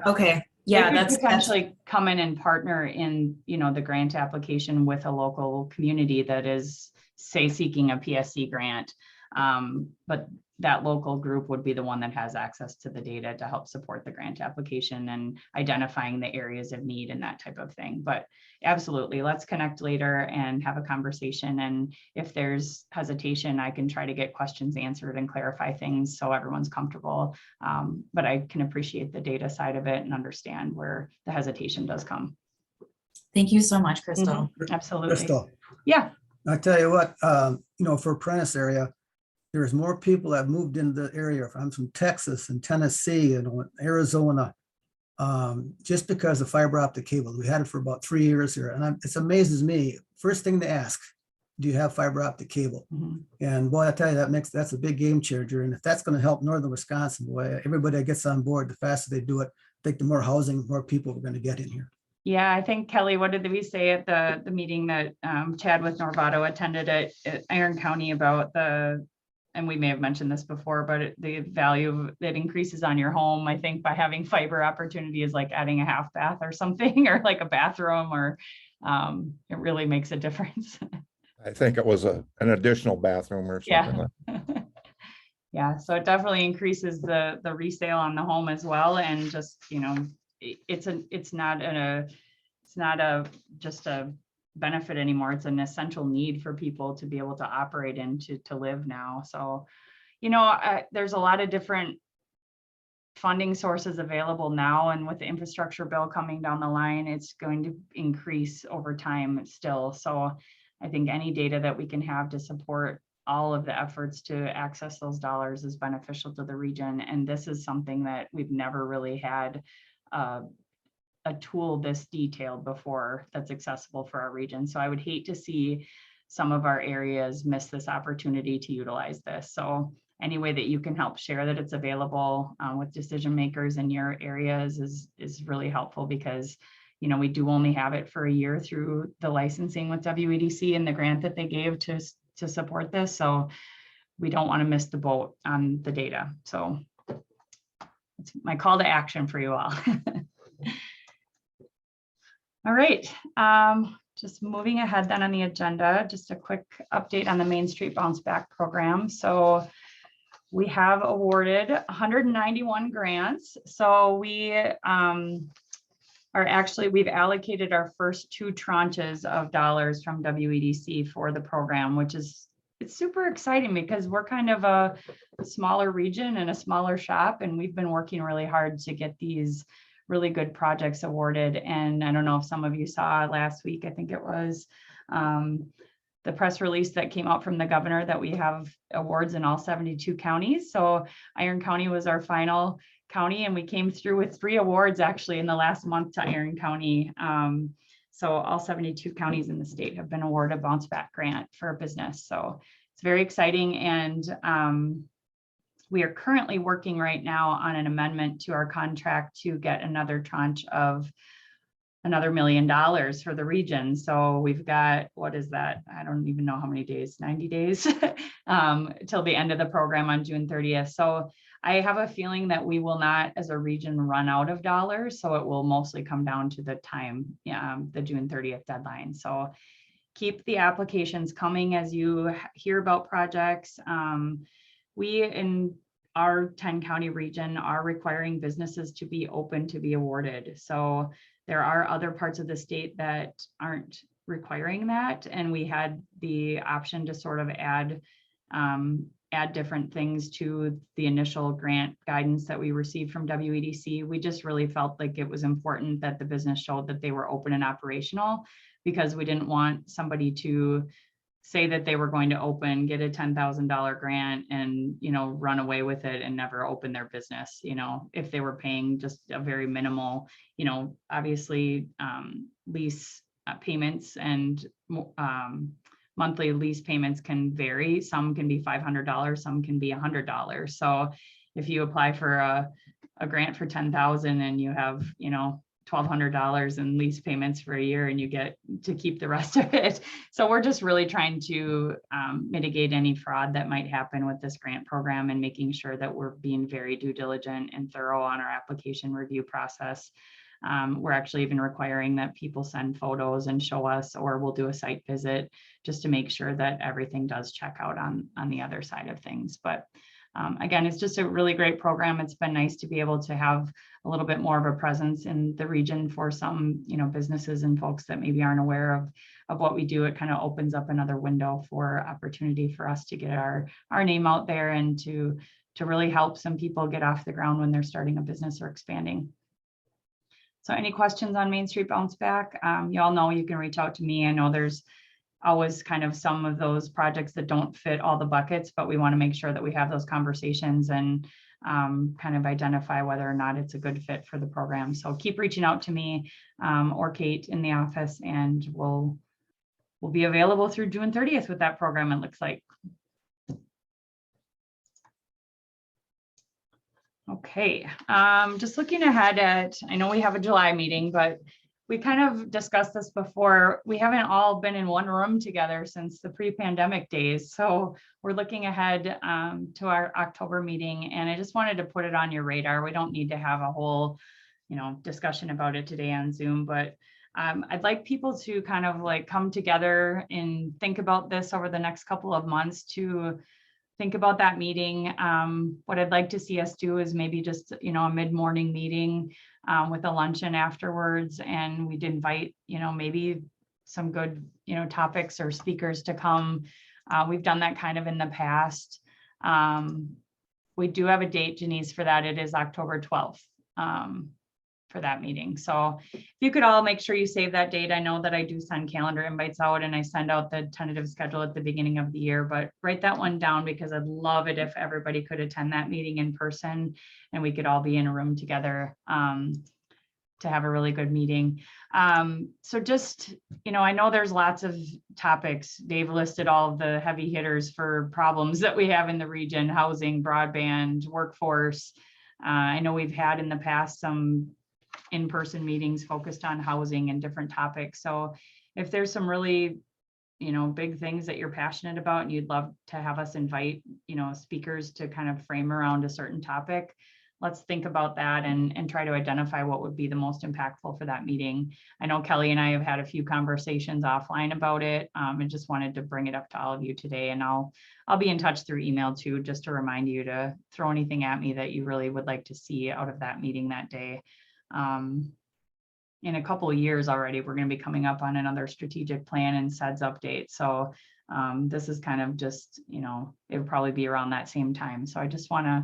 okay. Yeah, that's potentially come in and partner in, the grant application with a local community that is, say, seeking a PSC grant. But that local group would be the one that has access to the data to help support the grant application and identifying the areas of need and that type of thing. But absolutely, let's connect later and have a conversation. And if there's hesitation, I can try to get questions answered and clarify things so everyone's comfortable. But I can appreciate the data side of it and understand where the hesitation does come. Thank you so much, Crystal. Absolutely. Crystal, Yeah. I tell you what, for Prentice area, there's more people that moved into the area. I'm from Texas and Tennessee and Arizona, just because of fiber optic cable. We had it for about 3 years here, and it amazes me. First thing to ask, do you have fiber optic cable? And boy, I tell you, that's a big game changer. And if that's going to help northern Wisconsin, boy, everybody that gets on board, the faster they do it, I think the more housing, more people we're going to get in here. Yeah, I think, Kelly, what did we say at the meeting that Chad with Norvato attended at Iron County about and we may have mentioned this before, but the value that increases on your home, I think, by having fiber opportunity is like adding a half bath or something, or like a bathroom, or it really makes a difference. I think it was an additional bathroom or something. Yeah. Yeah, so it definitely increases the resale on the home as well, and just, it's not a just a benefit anymore. It's an essential need for people to be able to operate and to live now. So, there's a lot of different funding sources available now, and with the infrastructure bill coming down the line, it's going to increase over time still. So I think any data that we can have to support all of the efforts to access those dollars is beneficial to the region. And this is something that we've never really had a tool this detailed before that's accessible for our region. So I would hate to see some of our areas miss this opportunity to utilize this. So any way that you can help share that it's available with decision makers in your areas is really helpful, because we do only have it for a year through the licensing with WEDC and the grant that they gave to support this. So we don't want to miss the boat on the data. So it's my call to action for you all. All right, just moving ahead then on the agenda, just a quick update on the Main Street Bounce Back program. So we have awarded 191 grants. So we've allocated our first 2 tranches of dollars from WEDC for the program, which it's super exciting because we're kind of a smaller region and a smaller shop, and we've been working really hard to get these really good projects awarded. And I don't know if some of you saw last week, I think it was the press release that came out from the governor that we have awards in all 72 counties. So Iron County was our final county, and we came through with 3 awards actually in the last month to Iron County. So all 72 counties in the state have been awarded a bounce back grant for a business. So it's very exciting. And we are currently working right now on an amendment to our contract to get another tranche of another $1 million for the region. So we've got, what is that? I don't even know how many days, 90 days till the end of the program on June 30th. So I have a feeling that we will not, as a region, run out of dollars. So it will mostly come down to the time, the June 30th deadline. So keep the applications coming as you hear about projects. We in our 10 county region are requiring businesses to be open to be awarded. So there are other parts of the state that aren't requiring that. And we had the option to sort of add different things to the initial grant guidance that we received from WEDC. We just really felt like it was important that the business showed that they were open and operational, because we didn't want somebody to say that they were going to open, get a $10,000 grant and, run away with it and never open their business, if they were paying just a very minimal, obviously lease payments and monthly lease payments can vary. Some can be $500, some can be $100. So if you apply for a grant for $10,000 and you have, $1,200 in lease payments for a year, and you get to keep the rest of it. So we're just really trying to mitigate any fraud that might happen with this grant program, and making sure that we're being very due diligent and thorough on our application review process. We're actually even requiring that people send photos and show us, or we'll do a site visit just to make sure that everything does check out on the other side of things. But again, it's just a really great program. It's been nice to be able to have a little bit more of a presence in the region for some, businesses and folks that maybe aren't aware of what we do. It kind of opens up another window for opportunity for us to get our name out there, and to really help some people get off the ground when they're starting a business or expanding. So any questions on Main Street Bounce Back? You all know you can reach out to me. I know there's always kind of some of those projects that don't fit all the buckets, but we want to make sure that we have those conversations and kind of identify whether or not it's a good fit for the program. So keep reaching out to me or Kate in the office, and we'll be available through June 30th with that program, it looks like. Okay, just looking ahead at, I know we have a July meeting, but we kind of discussed this before. We haven't all been in one room together since the pre-pandemic days. So we're looking ahead to our October meeting, and I just wanted to put it on your radar. We don't need to have a whole, discussion about it today on Zoom, but I'd like people to kind of like come together and think about this over the next couple of months, to think about that meeting. What I'd like to see us do is maybe just, a mid-morning meeting with a luncheon afterwards. And we'd invite, maybe some good, topics or speakers to come. We've done that kind of in the past. We do have a date, Janice, for that. It is October 12th. For that meeting. So if you could all make sure you save that date. I know that I do send calendar invites out and I send out the tentative schedule at the beginning of the year, but write that one down because I'd love it if everybody could attend that meeting in person and we could all be in a room together to have a really good meeting. So just, I know there's lots of topics. Dave listed all of the heavy hitters for problems that we have in the region: housing, broadband, workforce. I know we've had in the past some in-person meetings focused on housing and different topics. So if there's some really, big things that you're passionate about and you'd love to have us invite, speakers to kind of frame around a certain topic, let's think about that and try to identify what would be the most impactful for that meeting. I know Kelly and I have had a few conversations offline about it and just wanted to bring it up to all of you today. And I'll be in touch through email too, just to remind you to throw anything at me that you really would like to see out of that meeting that day. In a couple of years already, we're going to be coming up on another strategic plan and SEDS update. So this is kind of just, it would probably be around that same time. So I just want to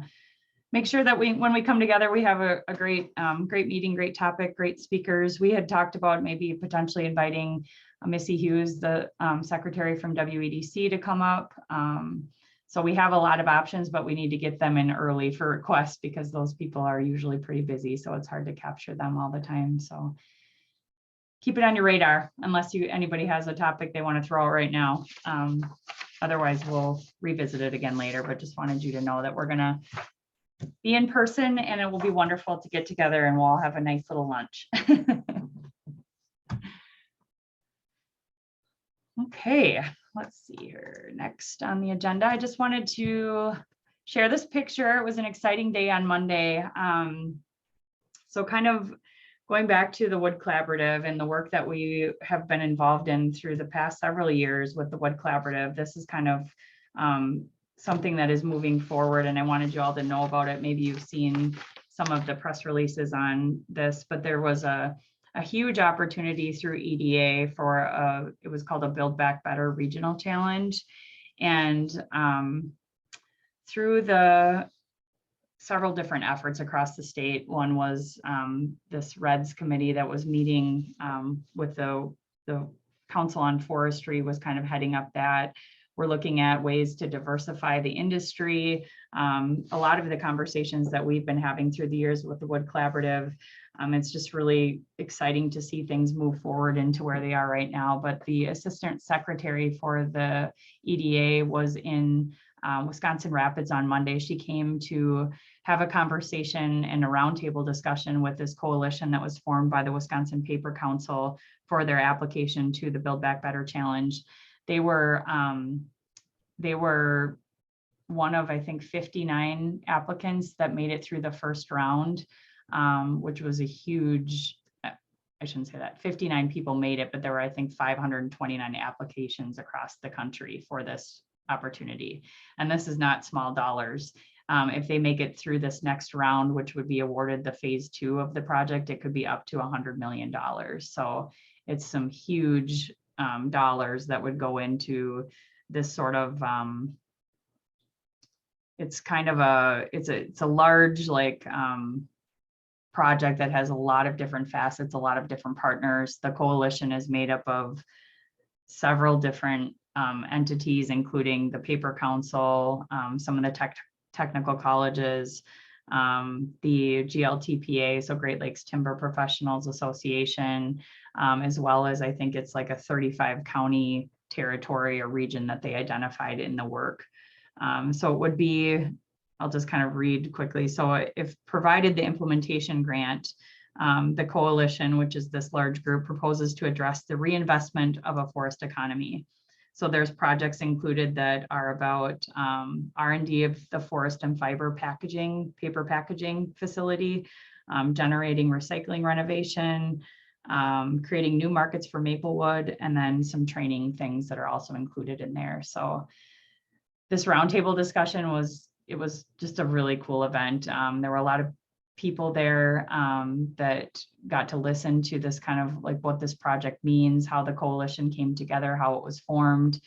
make sure that when we come together, we have a great meeting, great topic, great speakers. We had talked about maybe potentially inviting Missy Hughes, the secretary from WEDC, to come up. So we have a lot of options, but we need to get them in early for requests because those people are usually pretty busy. So it's hard to capture them all the time. So keep it on your radar unless anybody has a topic they want to throw out right now. Otherwise, we'll revisit it again later, but just wanted you to know that we're going to be in person and it will be wonderful to get together and we'll all have a nice little lunch. Okay, let's see here. Next on the agenda, I just wanted to share this picture. It was an exciting day on Monday. So kind of going back to the Wood Collaborative and the work that we have been involved in through the past several years with the Wood Collaborative, this is kind of something that is moving forward and I wanted you all to know about it. Maybe you've seen some of the press releases on this, but there was a huge opportunity through EDA for it was called a Build Back Better Regional Challenge. And through the several different efforts across the state, one was this REDS committee that was meeting with the Council on Forestry was kind of heading up that. We're looking at ways to diversify the industry. A lot of the conversations that we've been having through the years with the Wood Collaborative, it's just really exciting to see things move forward into where they are right now. But the assistant secretary for the EDA was in Wisconsin Rapids on Monday. She came to have a conversation and a roundtable discussion with this coalition that was formed by the Wisconsin Paper Council for their application to the Build Back Better Challenge. They were one of, I think, 59 applicants that made it through the first round, which was a huge, I shouldn't say that, 59 people made it, but there were, I think, 529 applications across the country for this opportunity. And this is not small dollars. If they make it through this next round, which would be awarded the phase 2 of the project, it could be up to $100 million. So it's some huge dollars that would go into this sort of it's kind of it's a large project that has a lot of different facets, a lot of different partners. The coalition is made up of several different entities, including the Paper Council, some of the technical colleges, the GLTPA, so Great Lakes Timber Professionals Association, as well as I think it's like a 35 county territory or region that they identified in the work. So it would be, I'll just kind of read quickly. So if provided the implementation grant, the coalition, which is this large group, proposes to address the reinvestment of a forest economy. So there's projects included that are about R&D of the forest and fiber packaging, paper packaging facility, generating recycling renovation, creating new markets for Maplewood, and then some training things that are also included in there. So this roundtable discussion was just a really cool event. There were a lot of people there that got to listen to this kind of like what this project means, how the coalition came together, how it was formed.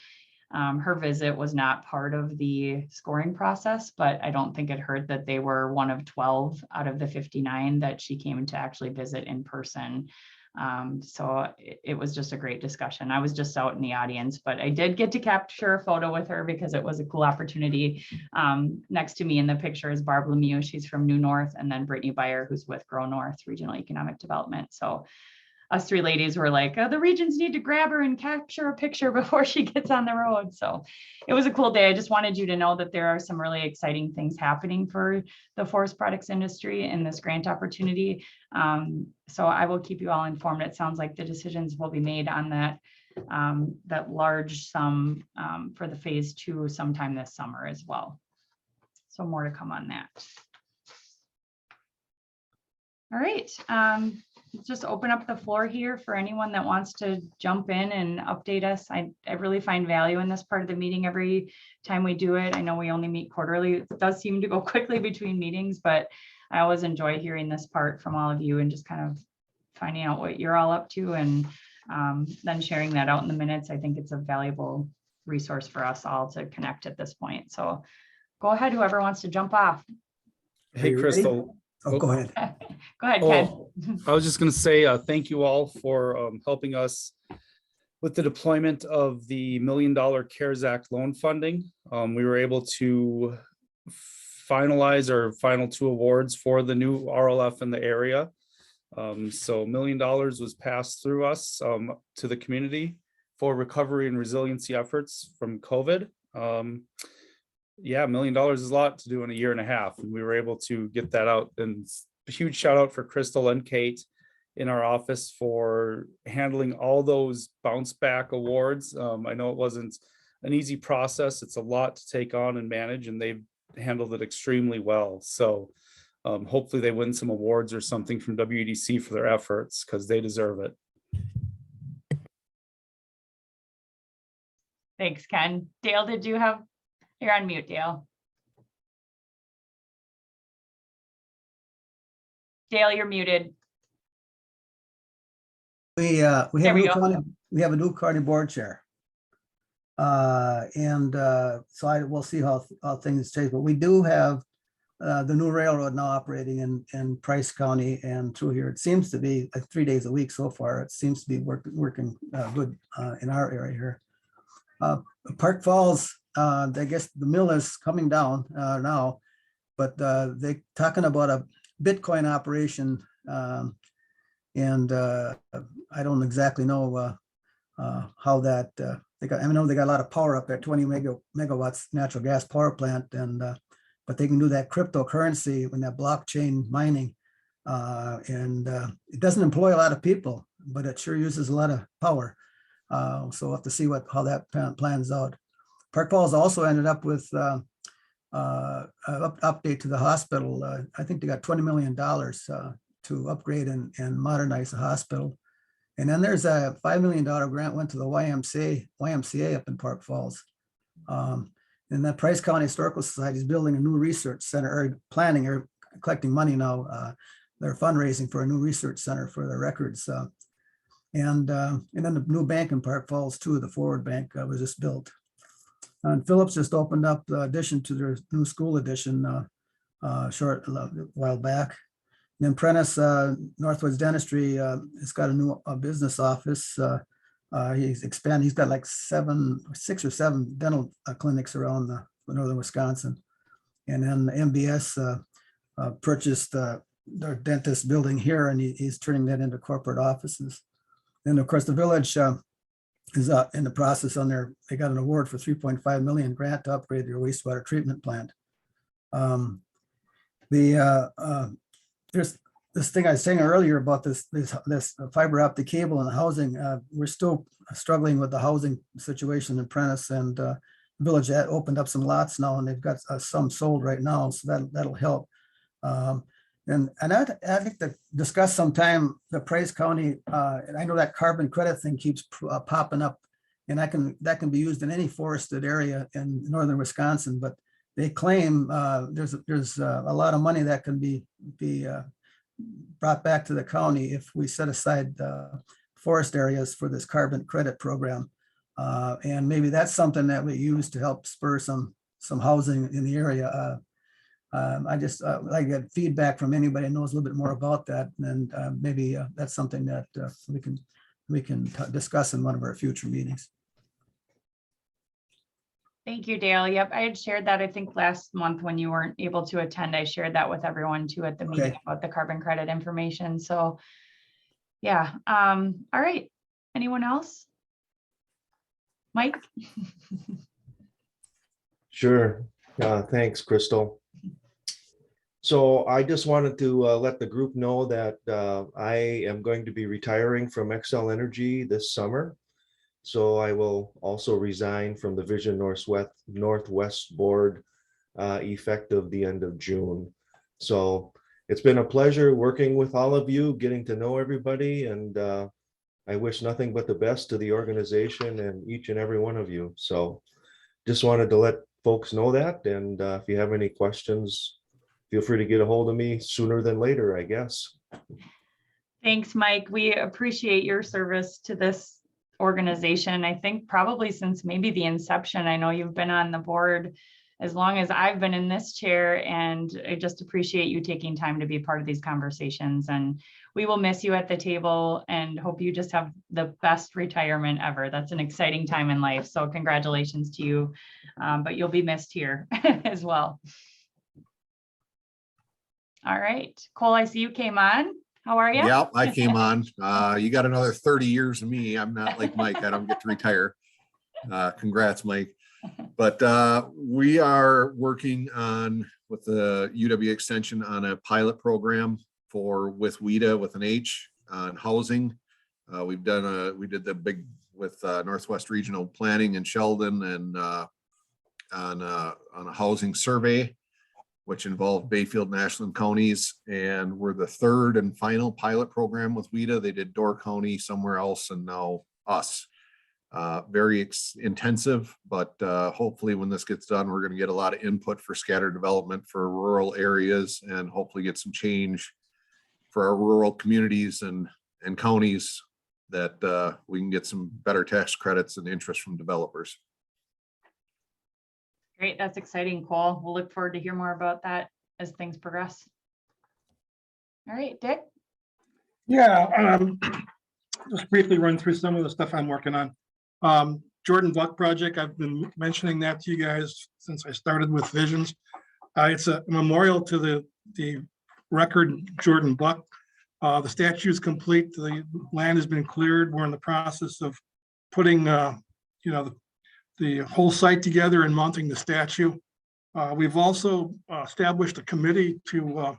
Her visit was not part of the scoring process, but I don't think it hurt that they were one of 12 out of the 59 that she came to actually visit in person. So it was just a great discussion. I was just out in the audience, but I did get to capture a photo with her because it was a cool opportunity. Next to me in the picture is Barb Lemieux. She's from New North, and then Brittany Beyer, who's with Grow North Regional Economic Development. So us three ladies were like, oh, the regions need to grab her and capture a picture before she gets on the road. So it was a cool day. I just wanted you to know that there are some really exciting things happening for the forest products industry in this grant opportunity. So I will keep you all informed. It sounds like the decisions will be made on that large sum for the phase 2 sometime this summer as well. So more to come on that. All right. Just open up the floor here for anyone that wants to jump in and update us. I really find value in this part of the meeting every time we do it. I know we only meet quarterly. It does seem to go quickly between meetings, but I always enjoy hearing this part from all of you and just kind of finding out what you're all up to and then sharing that out in the minutes. I think it's a valuable resource for us all to connect at this point. So go ahead, whoever wants to jump off. Are Hey, you ready? Crystal. Oh, go ahead. Go ahead, Ken. Oh, I was just going to say thank you all for helping us with the deployment of the $1 million CARES Act loan funding. We were able to finalize our final 2 awards for the new RLF in the area. So $1 million was passed through us to the community for recovery and resiliency efforts from COVID. Yeah, $1 million is a lot to do in a year and a half, and we were able to get that out. And a huge shout out for Crystal and Kate in our office for handling all those bounce back awards. I know it wasn't an easy process. It's a lot to take on and manage, and they've handled it extremely well. So hopefully they win some awards or something from WEDC for their efforts, because they deserve it. Thanks, Ken. Dale, did you have? You're on mute, Dale. Dale, you're muted. We have There a we new go. we have a new county board chair. So we'll see how things change, but we do have the new railroad now operating in Price County and through here. It seems to be like 3 days a week so far. It seems to be working good in our area here. Park Falls, I guess the mill is coming down now, but they're talking about a Bitcoin operation. And I don't exactly know how that I know they got a lot of power up there, 20 megawatts natural gas power plant, and but they can do that cryptocurrency and that blockchain mining, and it doesn't employ a lot of people, but it sure uses a lot of power. So we'll have to see how that plans out. Park Falls also ended up with update to the hospital. I think they got $20 million to upgrade and modernize the hospital. And then there's a $5 million grant went to the YMCA up in Park Falls. And the Price County Historical Society is building a new research center, or planning or collecting money now. They're fundraising for a new research center for their records. And then the new bank in Park Falls too, the Forward Bank was just built. And Phillips just opened up the addition to their new school addition a while back. And then Prentice Northwoods Dentistry has got a new business office. He's expanded. He's got like 6 or 7 dental clinics around northern Wisconsin. And then MBS purchased their dentist building here, and he's turning that into corporate offices. And of course, the village is in the process on they got an award for $3.5 million grant to upgrade their wastewater treatment plant. There's this thing I was saying earlier about this fiber optic cable and the housing. We're still struggling with the housing situation in Prentice, and the village had opened up some lots now, and they've got some sold right now, so that'll help. And I think to discuss sometime the Price County, and I know that carbon credit thing keeps popping up And that can be used in any forested area in northern Wisconsin, but they claim there's a lot of money that can be brought back to the county if we set aside forest areas for this carbon credit program. And maybe that's something that we use to help spur some housing in the area. I just I get feedback from anybody who knows a little bit more about that, and maybe that's something that we can discuss in one of our future meetings. Thank you, Dale. Yep, I had shared that, I think, last month when you weren't able to attend. I shared that with everyone too at the meeting Okay. about the carbon credit information. So yeah, all right. Anyone else? Mike? Sure. Thanks, Crystal. So I just wanted to let the group know that I am going to be retiring from Xcel Energy this summer. So I will also resign from the Vision Northwest Board effective the end of June. So it's been a pleasure working with all of you, getting to know everybody, and I wish nothing but the best to the organization and each and every one of you. So just wanted to let folks know that, and if you have any questions, feel free to get a hold of me sooner than later, I guess. Thanks, Mike. We appreciate your service to this organization. I think probably since maybe the inception. I know you've been on the board as long as I've been in this chair, and I just appreciate you taking time to be part of these conversations. And we will miss you at the table and hope you just have the best retirement ever. That's an exciting time in life. So congratulations to you, but you'll be missed here as well. All right, Cole, I see you came on. How are you? Yep, I came on. You got another 30 years of me. I'm not like Mike. I don't get to retire. Congrats, Mike. But we are working on with the UW Extension on a pilot program with WIDA with an H on housing. We did the big with Northwest Regional Planning in Sheldon and on a housing survey, which involved Bayfield and Ashland counties. And we're the third and final pilot program with WIDA. They did Door County, somewhere else, and now us. Very intensive, but hopefully when this gets done, we're going to get a lot of input for scattered development for rural areas and hopefully get some change for our rural communities and counties that we can get some better tax credits and interest from developers. Great, that's exciting, Cole. We'll look forward to hear more about that as things progress. All right, Dick? Yeah, just briefly run through some of the stuff I'm working on. Jordan Buck project, I've been mentioning that to you guys since I started with Visions. It's a memorial to the record Jordan Buck. The statue is complete. The land has been cleared. We're in the process of putting the whole site together and mounting the statue. We've also established a committee to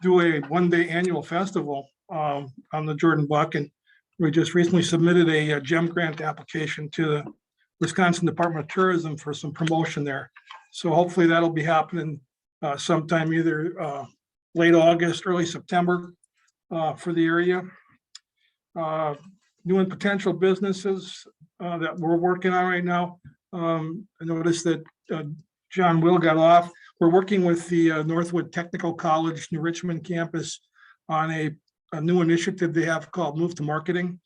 do a one-day annual festival on the Jordan Buck, and we just recently submitted a GEM grant application to the Wisconsin Department of Tourism for some promotion there. So hopefully that'll be happening sometime either late August, early September for the area. New and potential businesses that we're working on right now. I noticed that John Will got off. We're working with the Northwood Technical College, New Richmond campus on a new initiative they have called Move to Marketing.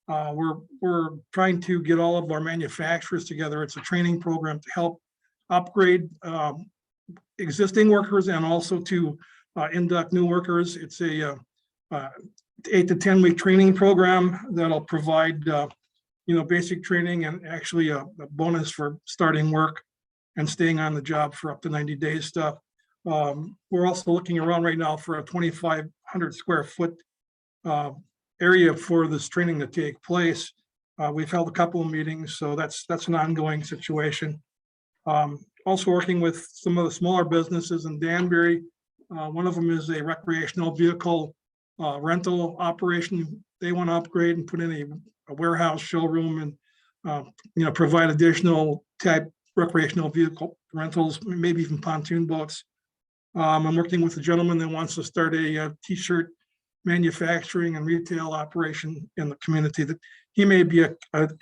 We're trying to get all of our manufacturers together. It's a training program to help upgrade existing workers and also to induct new workers. It's a 8 to 10 week training program that'll provide basic training and actually a bonus for starting work and staying on the job for up to 90 days stuff. We're also looking around right now for a 2,500 square foot area for this training to take place. We've held a couple of meetings, so that's an ongoing situation. Also working with some of the smaller businesses in Danbury. One of them is a recreational vehicle rental operation. They want to upgrade and put in a warehouse showroom and provide additional type recreational vehicle rentals, maybe even pontoon boats. I'm working with a gentleman that wants to start a t-shirt manufacturing and retail operation in the community, that he may be a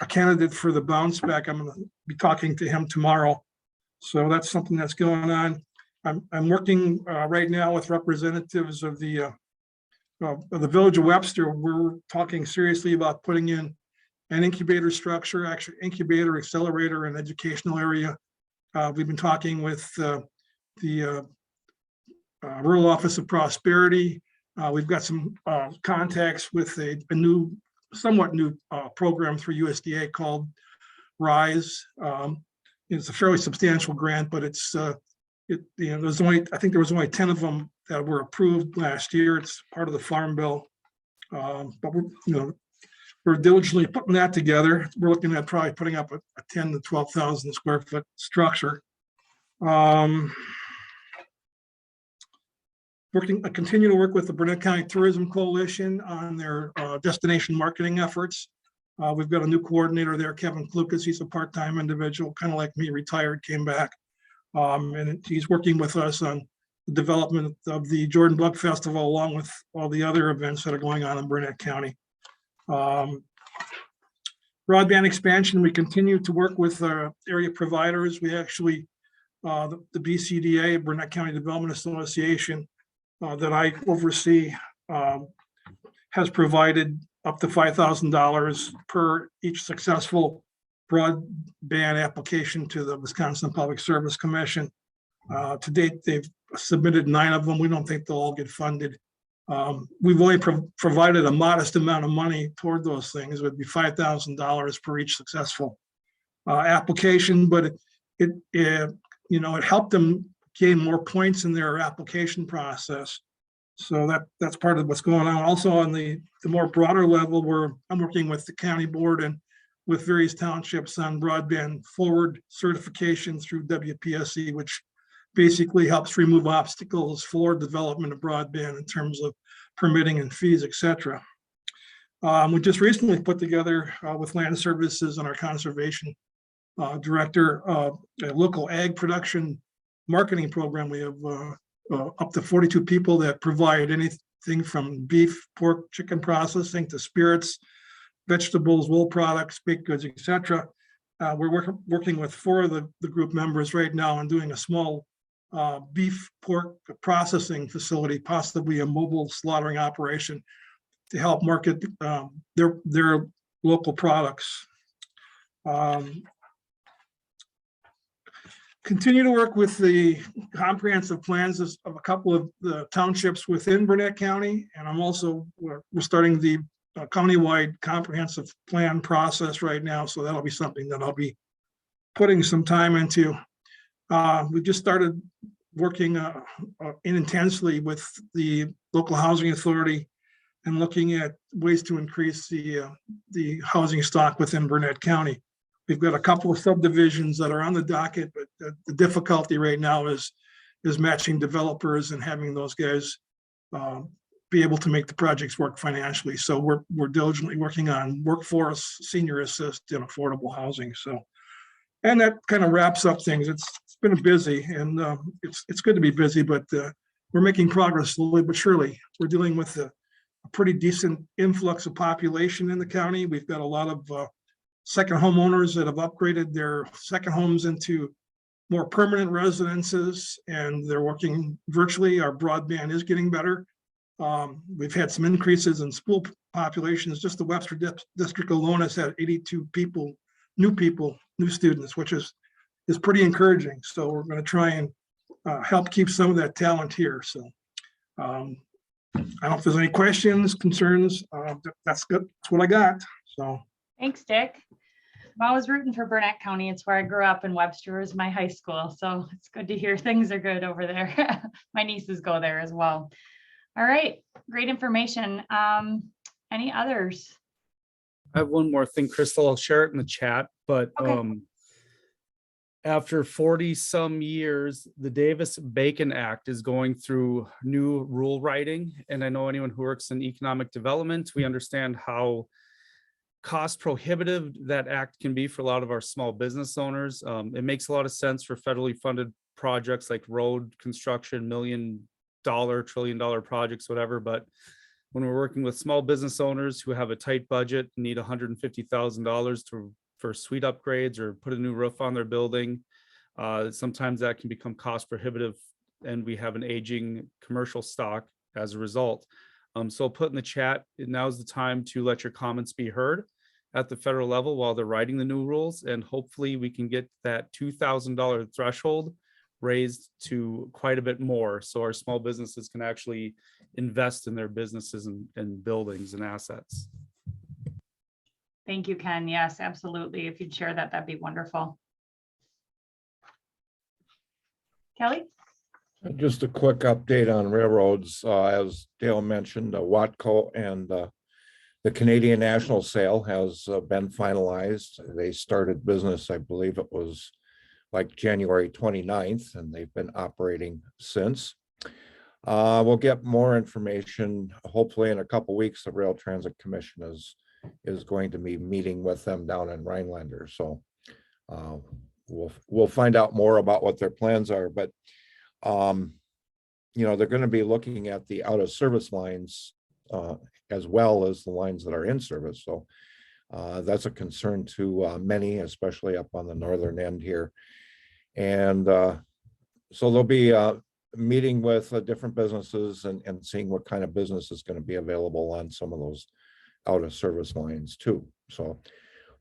candidate for the bounce back. I'm going to be talking to him tomorrow. So that's something that's going on. I'm working right now with representatives of the Village of Webster. We're talking seriously about putting in an incubator structure, actually incubator, accelerator, and educational area. We've been talking with the Rural Office of Prosperity. We've got some contacts with a new, somewhat new program through USDA called RISE. It's a fairly substantial grant, but it's there's only, I think there was only 10 of them that were approved last year. It's part of the Farm Bill. But we're diligently putting that together. We're looking at probably putting up a 10 to 12,000 square foot structure. I continue to work with the Burnett County Tourism Coalition on their destination marketing efforts. We've got a new coordinator there, Kevin Klukas. He's a part-time individual, kind of like me, retired, came back. And he's working with us on the development of the Jordan Bug Festival, along with all the other events that are going on in Burnett County. Broadband expansion, we continue to work with area providers. We actually, the BCDA, Burnett County Development Association, that I oversee, has provided up to $5,000 per each successful broadband application to the Wisconsin Public Service Commission. To date, they've submitted 9 of them. We don't think they'll all get funded. We've only provided a modest amount of money toward those things. It would be $5,000 per each successful application, but it helped them gain more points in their application process. So that's part of what's going on. Also on the more broader level, where I'm working with the county board and with various townships on broadband forward certification through WPSC, which basically helps remove obstacles for development of broadband in terms of permitting and fees, et cetera. We just recently put together with Land Services and our conservation director, a local ag production marketing program. We have up to 42 people that provide anything from beef, pork, chicken processing to spirits, vegetables, wool products, baked goods, et cetera. We're working with 4 of the group members right now and doing a small beef pork processing facility, possibly a mobile slaughtering operation, to help market their local products. Continue to work with the comprehensive plans of a couple of the townships within Burnett County, and we're starting the countywide comprehensive plan process right now, so that'll be something that I'll be putting some time into. We just started working intensely with the local housing authority and looking at ways to increase the housing stock within Burnett County. We've got a couple of subdivisions that are on the docket, but the difficulty right now is matching developers and having those guys be able to make the projects work financially. So we're diligently working on workforce, senior assist, and affordable housing. So, and that kind of wraps up things. It's been busy, and it's good to be busy, but we're making progress slowly but surely. We're dealing with a pretty decent influx of population in the county. We've got a lot of second homeowners that have upgraded their second homes into more permanent residences, and they're working virtually. Our broadband is getting better. We've had some increases in school populations. Just the Webster district alone has had 82 new students, which is pretty encouraging. So we're going to try and help keep some of that talent here. So I don't know if there's any questions, concerns. That's good. That's what I got. So. Thanks, Dick. I'm always rooting for Burnett County. It's where I grew up, and Webster is my high school. So it's good to hear things are good over there. My nieces go there as well. All right, great information. Any others? I have one more thing, Crystal. I'll share it in the chat, but Okay. After 40 some years, the Davis-Bacon Act is going through new rule writing. And I know anyone who works in economic development, we understand how cost prohibitive that act can be for a lot of our small business owners. It makes a lot of sense for federally funded projects like road construction, $1 million, $1 trillion projects, whatever. But when we're working with small business owners who have a tight budget, need $150,000 for suite upgrades or put a new roof on their building. Sometimes that can become cost prohibitive, and we have an aging commercial stock as a result. So put in the chat, now's the time to let your comments be heard at the federal level while they're writing the new rules, and hopefully we can get that $2,000 threshold raised to quite a bit more, so our small businesses can actually invest in their businesses and buildings and assets. Thank you, Ken. Yes, absolutely. If you'd share that, that'd be wonderful. Kelly? Just a quick update on railroads. As Dale mentioned, Watco and the Canadian National sale has been finalized. They started business, I believe it was like January 29th, and they've been operating since. We'll get more information, hopefully in a couple weeks. The Rail Transit Commission is going to be meeting with them down in Rhinelander. So we'll find out more about what their plans are, but you know, they're going to be looking at the out of service lines as well as the lines that are in service. So that's a concern to many, especially up on the northern end here. And so they'll be meeting with different businesses and seeing what kind of business is going to be available on some of those out of service lines too. So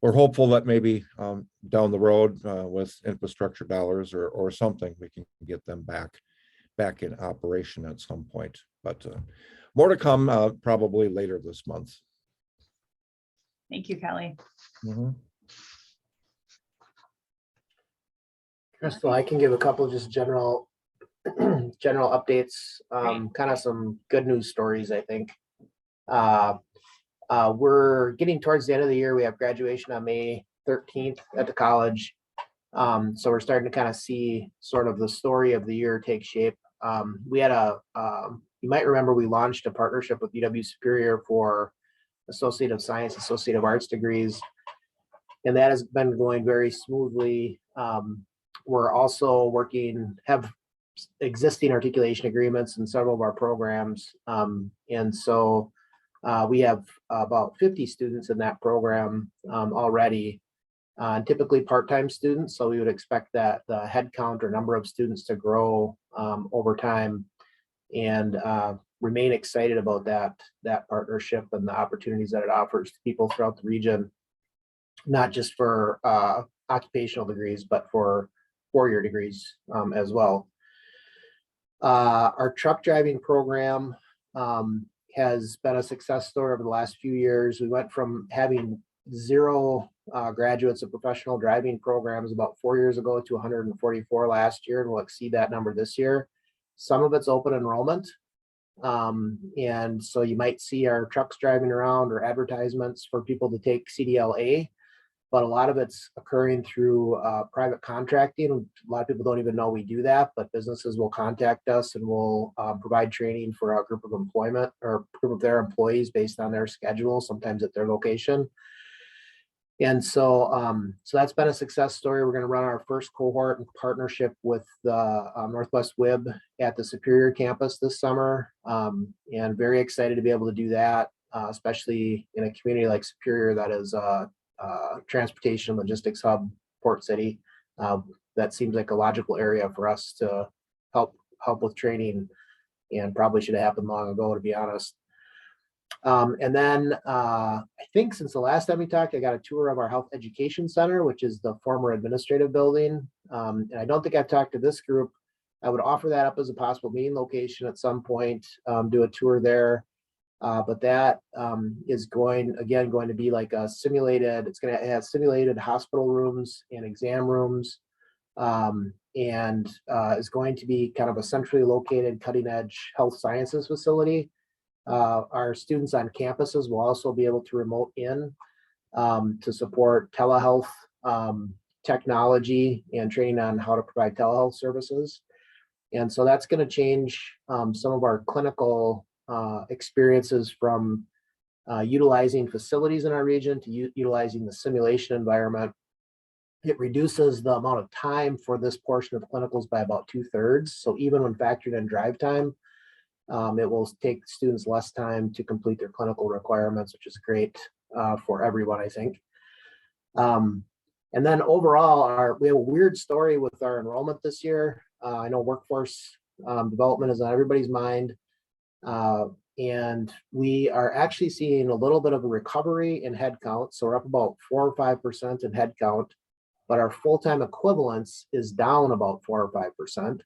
we're hopeful that maybe down the road with infrastructure dollars or something, we can get them back in operation at some point. But more to come probably later this month. Thank you, Kelly. Crystal, I can give a couple of just general updates, kind of some good news stories, I think. We're getting towards the end of the year. We have graduation on May 13th at the college. So we're starting to kind of see sort of the story of the year take shape. We had you might remember we launched a partnership with UW Superior for Associate of Science, Associate of Arts degrees, and that has been going very smoothly. We're also have existing articulation agreements in several of our programs. And so we have about 50 students in that program already, typically part-time students. So we would expect that the head count or number of students to grow over time, and remain excited about that partnership and the opportunities that it offers to people throughout the region, not just for occupational degrees, but for four-year degrees as well. Our truck driving program has been a success story over the last few years. We went from having 0 graduates of professional driving programs about 4 years ago to 144 last year, and we'll exceed that number this year. Some of it's open enrollment. And so you might see our trucks driving around or advertisements for people to take CDLA, but a lot of it's occurring through private contracting. A lot of people don't even know we do that, but businesses will contact us and we'll provide training for a group of employment or group of their employees based on their schedule, sometimes at their location. And so, so that's been a success story. We're going to run our first cohort in partnership with the Northwest WIB at the Superior campus this summer, and very excited to be able to do that, especially in a community like Superior that is a transportation and logistics hub, Port City. That seems like a logical area for us to help with training, and probably should have happened long ago, to be honest. And then I think since the last time we talked, I got a tour of our health education center, which is the former administrative building. And I don't think I've talked to this group. I would offer that up as a possible meeting location at some point, do a tour there. But that is going to be like a simulated, it's going to have simulated hospital rooms and exam rooms, and is going to be kind of a centrally located cutting edge health sciences facility. Our students on campuses will also be able to remote in to support telehealth technology and training on how to provide telehealth services. And so that's going to change some of our clinical experiences from utilizing facilities in our region to utilizing the simulation environment. It reduces the amount of time for this portion of clinicals by about 2/3. So even when factored in drive time, It will take students less time to complete their clinical requirements, which is great for everyone, I think. And then overall, we have a weird story with our enrollment this year. I know workforce development is on everybody's mind. And we are actually seeing a little bit of a recovery in headcount. So we're up about 4 or 5% in headcount, but our full-time equivalence is down about 4 or 5%.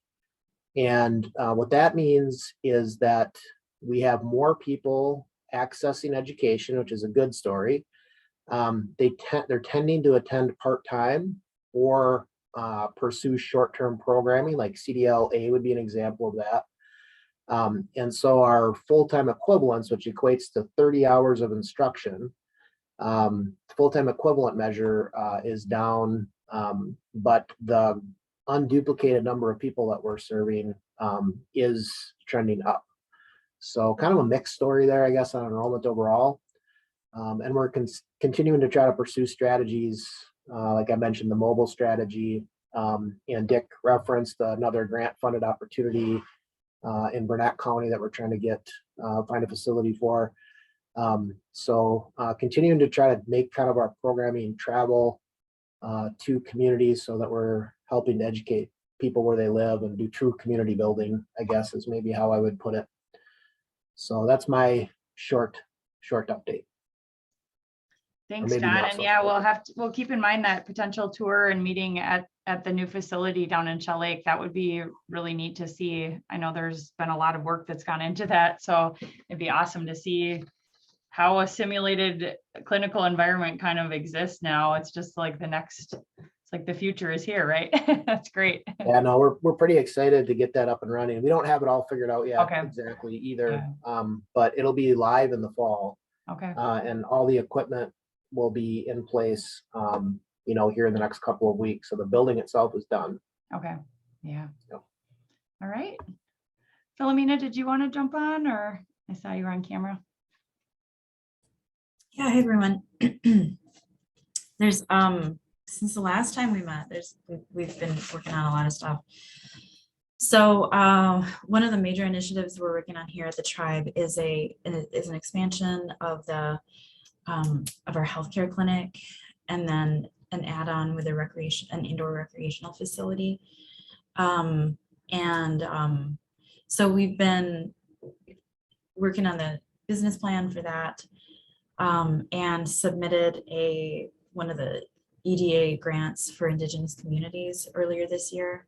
And what that means is that we have more people accessing education, which is a good story. They're tending to attend part-time or pursue short-term programming, like CDL-A would be an example of that. And so our full-time equivalence, which equates to 30 hours of instruction, full-time equivalent measure is down, but the unduplicated number of people that we're serving is trending up. So kind of a mixed story there, I guess, on enrollment overall. And we're continuing to try to pursue strategies, like I mentioned, the mobile strategy, and Dick referenced another grant-funded opportunity in Burnett County that we're trying to find a facility for. So continuing to try to make kind of our programming travel to communities so that we're helping to educate people where they live and do true community building, I guess is maybe how I would put it. So that's my short update. Thanks, maybe John. not And so yeah, we'll keep in mind that potential tour and meeting at the new facility down in Shell Lake. That would be really neat to see. I know there's been a lot of work that's gone into that. So it'd be awesome to see how a simulated clinical environment kind of exists now. It's just like it's like the future is here, right? That's great. Yeah, no, we're pretty excited to get that up and running. We don't have it all figured out yet Okay. exactly either, but it'll be live in the fall. Okay. And all the equipment will be in place, here in the next couple of weeks. So the building itself is done. Okay. Yeah. Yep. All right. Philomena, did you want to jump on, or I saw you on camera? Yeah, hey everyone. There's since the last time we met, we've been working on a lot of stuff. So one of the major initiatives we're working on here at the tribe is an expansion of our healthcare clinic, and then an add-on with an indoor recreational facility. So we've been working on the business plan for that, and submitted one of the EDA grants for Indigenous communities earlier this year.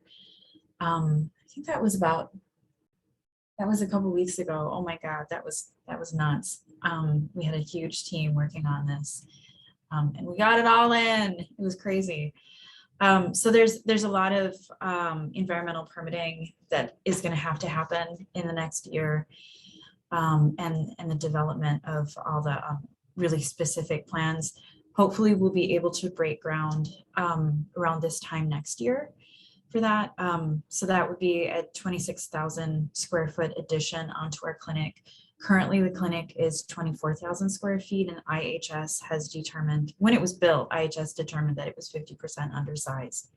I think that was a couple weeks ago. Oh my God, that was nuts. We had a huge team working on this, and we got it all in. It was crazy. So there's a lot of environmental permitting that is going to have to happen in the next year, and the development of all the really specific plans. Hopefully we'll be able to break ground around this time next year for that. So that would be a 26,000 square foot addition onto our clinic. Currently, the clinic is 24,000 square feet, and IHS has determined, when it was built, IHS determined that it was 50% undersized.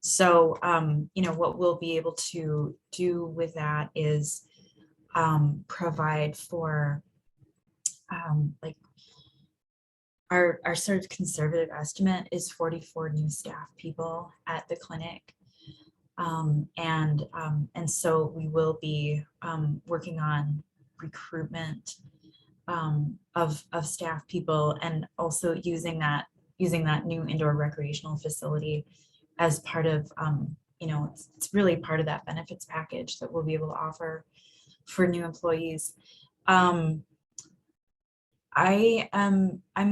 So, what we'll be able to do with that is provide for our sort of conservative estimate is 44 new staff people at the clinic. And so we will be working on recruitment of staff people, and also using that new indoor recreational facility as part of it's really part of that benefits package that we'll be able to offer for new employees. I'm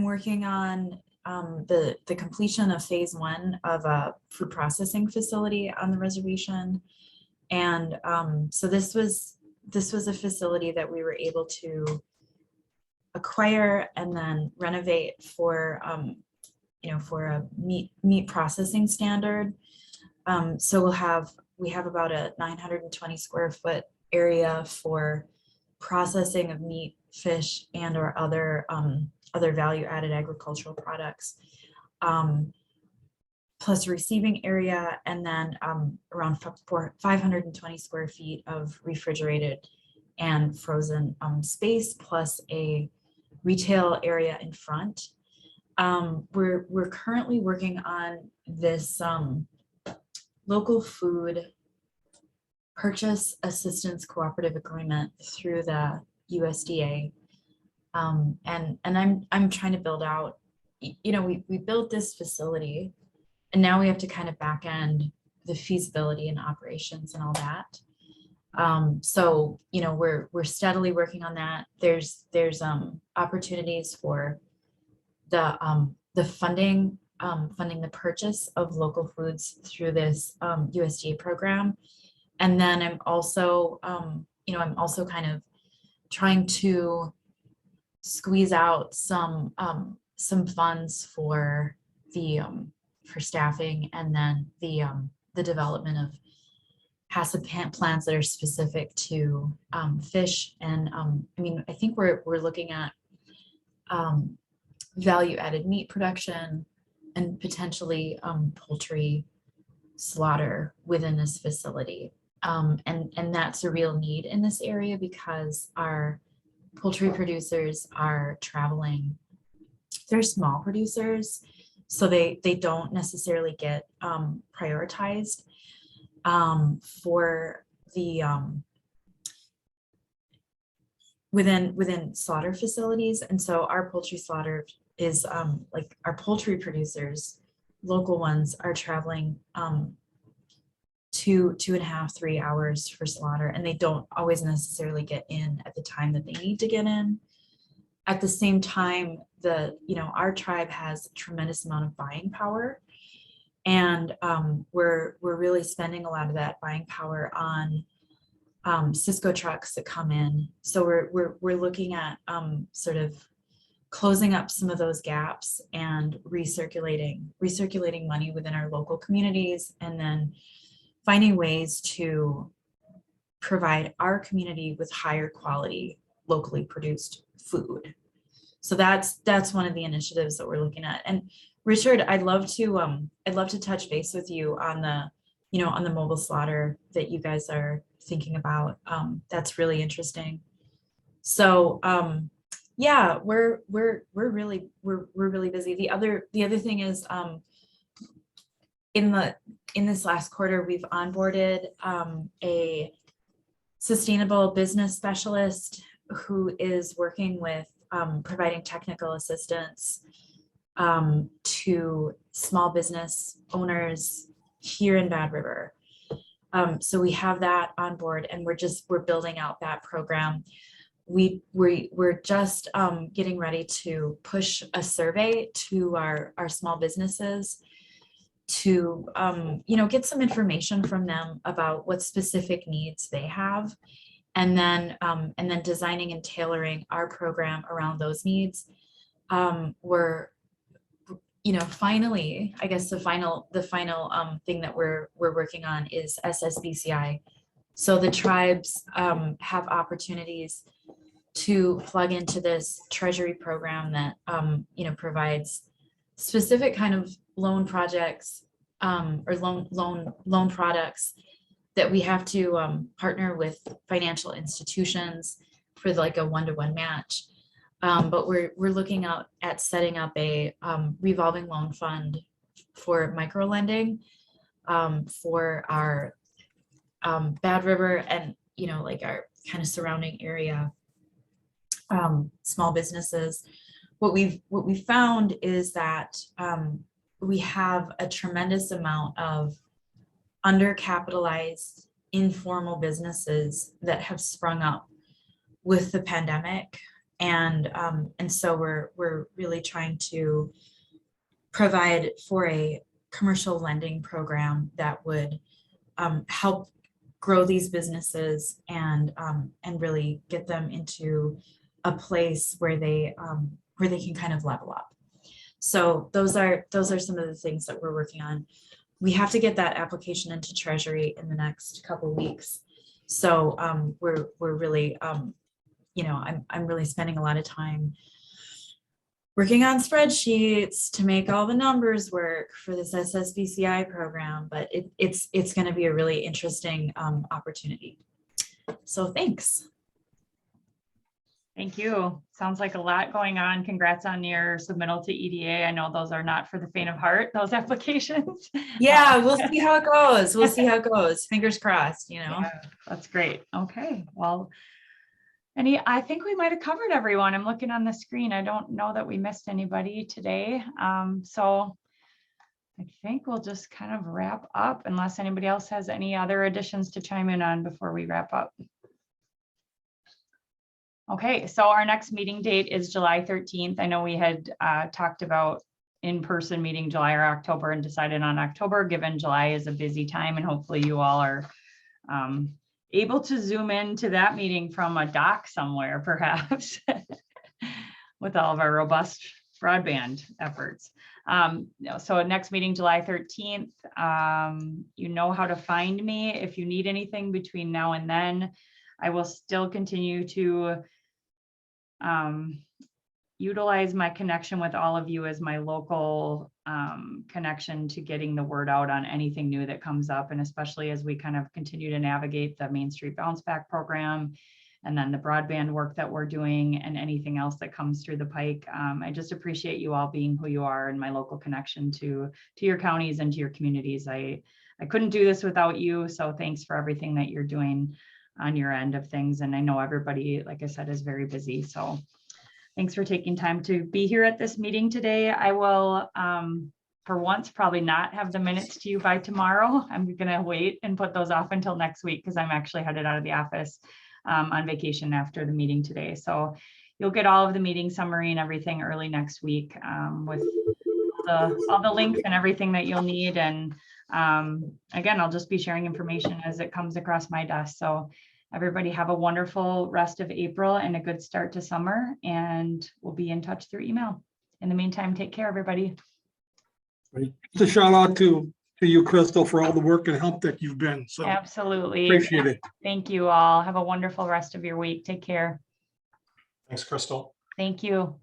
working on the completion of phase 1 of a food processing facility on the reservation. And so this was a facility that we were able to acquire and then renovate for a meat processing standard. So we have about a 920 square foot area for processing of meat, fish, and or other value-added agricultural products, plus receiving area, and then around 520 square feet of refrigerated and frozen space plus a retail area in front. We're currently working on this local food purchase assistance cooperative agreement through the USDA. And I'm trying to build out, you know, we built this facility and now we have to kind of back end the feasibility and operations and all that. So, you know, we're steadily working on that. There's opportunities for the funding the purchase of local foods through this USDA program. And then I'm also, you know, I'm also kind of trying to squeeze out some funds for the for staffing, and then the development of passive plans that are specific to fish. And I mean, I think we're looking at value added meat production and potentially poultry slaughter within this facility. And that's a real need in this area because our poultry producers are traveling. They're small producers, so they don't necessarily get prioritized for the within slaughter facilities. And so our poultry slaughter is like our poultry producers, local ones, are traveling 2.5, 3 hours for slaughter, and they don't always necessarily get in at the time that they need to get in. At the same time, our tribe has a tremendous amount of buying power, and we're really spending a lot of that buying power on Cisco trucks that come in. So we're looking at sort of closing up some of those gaps and recirculating money within our local communities, and then finding ways to provide our community with higher quality, locally produced food. So that's one of the initiatives that we're looking at. And Richard, I'd love to touch base with you on the mobile slaughter that you guys are thinking about. That's really interesting. So yeah, we're really busy. The other thing is in this last quarter, we've onboarded a sustainable business specialist who is working with providing technical assistance to small business owners here in Bad River. So we have that on board, and we're building out that program. We're just getting ready to push a survey to our small businesses to get some information from them about what specific needs they have, and then designing and tailoring our program around those needs. We're finally, I guess the final thing that we're working on is SSBCI. So the tribes have opportunities to plug into this treasury program that provides specific kind of loan projects or loan products that we have to partner with financial institutions for like a one-to-one match. But we're looking at setting up a revolving loan fund for micro lending for our Bad River and like our kind of surrounding area small businesses. What we found is that we have a tremendous amount of undercapitalized informal businesses that have sprung up with the pandemic, and so we're really trying to provide for a commercial lending program that would help grow these businesses and really get them into a place where they can kind of level up. So those are some of the things that we're working on. We have to get that application into Treasury in the next couple of weeks. So we're really I'm really spending a lot of time working on spreadsheets to make all the numbers work for this SSBCI program, but it's going to be a really interesting opportunity. So thanks. Thank you. Sounds like a lot going on. Congrats on your submittal to EDA. I know those are not for the faint of heart, those applications. Yeah, we'll see how it goes. We'll see how it goes. Fingers crossed, you know. Yeah, that's great. Okay, well, I think we might have covered everyone. I'm looking on the screen. I don't know that we missed anybody today. So I think we'll just kind of wrap up unless anybody else has any other additions to chime in on before we wrap up. Okay, so our next meeting date is July 13th. I know we had talked about in-person meeting July or October and decided on October, given July is a busy time, and hopefully you all are able to zoom into that meeting from a dock somewhere, perhaps, with all of our robust broadband efforts. So next meeting, July 13th, you know how to find me. If you need anything between now and then, I will still continue to utilize my connection with all of you as my local connection to getting the word out on anything new that comes up. And especially as we kind of continue to navigate the Main Street Bounce Back program and then the broadband work that we're doing and anything else that comes through the pike. I just appreciate you all being who you are and my local connection to your counties and to your communities. I couldn't do this without you. So thanks for everything that you're doing on your end of things. And I know everybody, like I said, is very busy. So thanks for taking time to be here at this meeting today. I will, for once, probably not have the minutes to you by tomorrow. I'm gonna wait and put those off until next week because I'm actually headed out of the office on vacation after the meeting today. So you'll get all of the meeting summary and everything early next week with all the links and everything that you'll need. And again, I'll just be sharing information as it comes across my desk. So everybody have a wonderful rest of April and a good start to summer, and we'll be in touch through email. In the meantime, take care, everybody. Just a shout out to you, Crystal, for all the work and help that you've been. So Absolutely. appreciate it. Thank you all. Have a wonderful rest of your week. Take care. Thanks, Crystal. Thank you.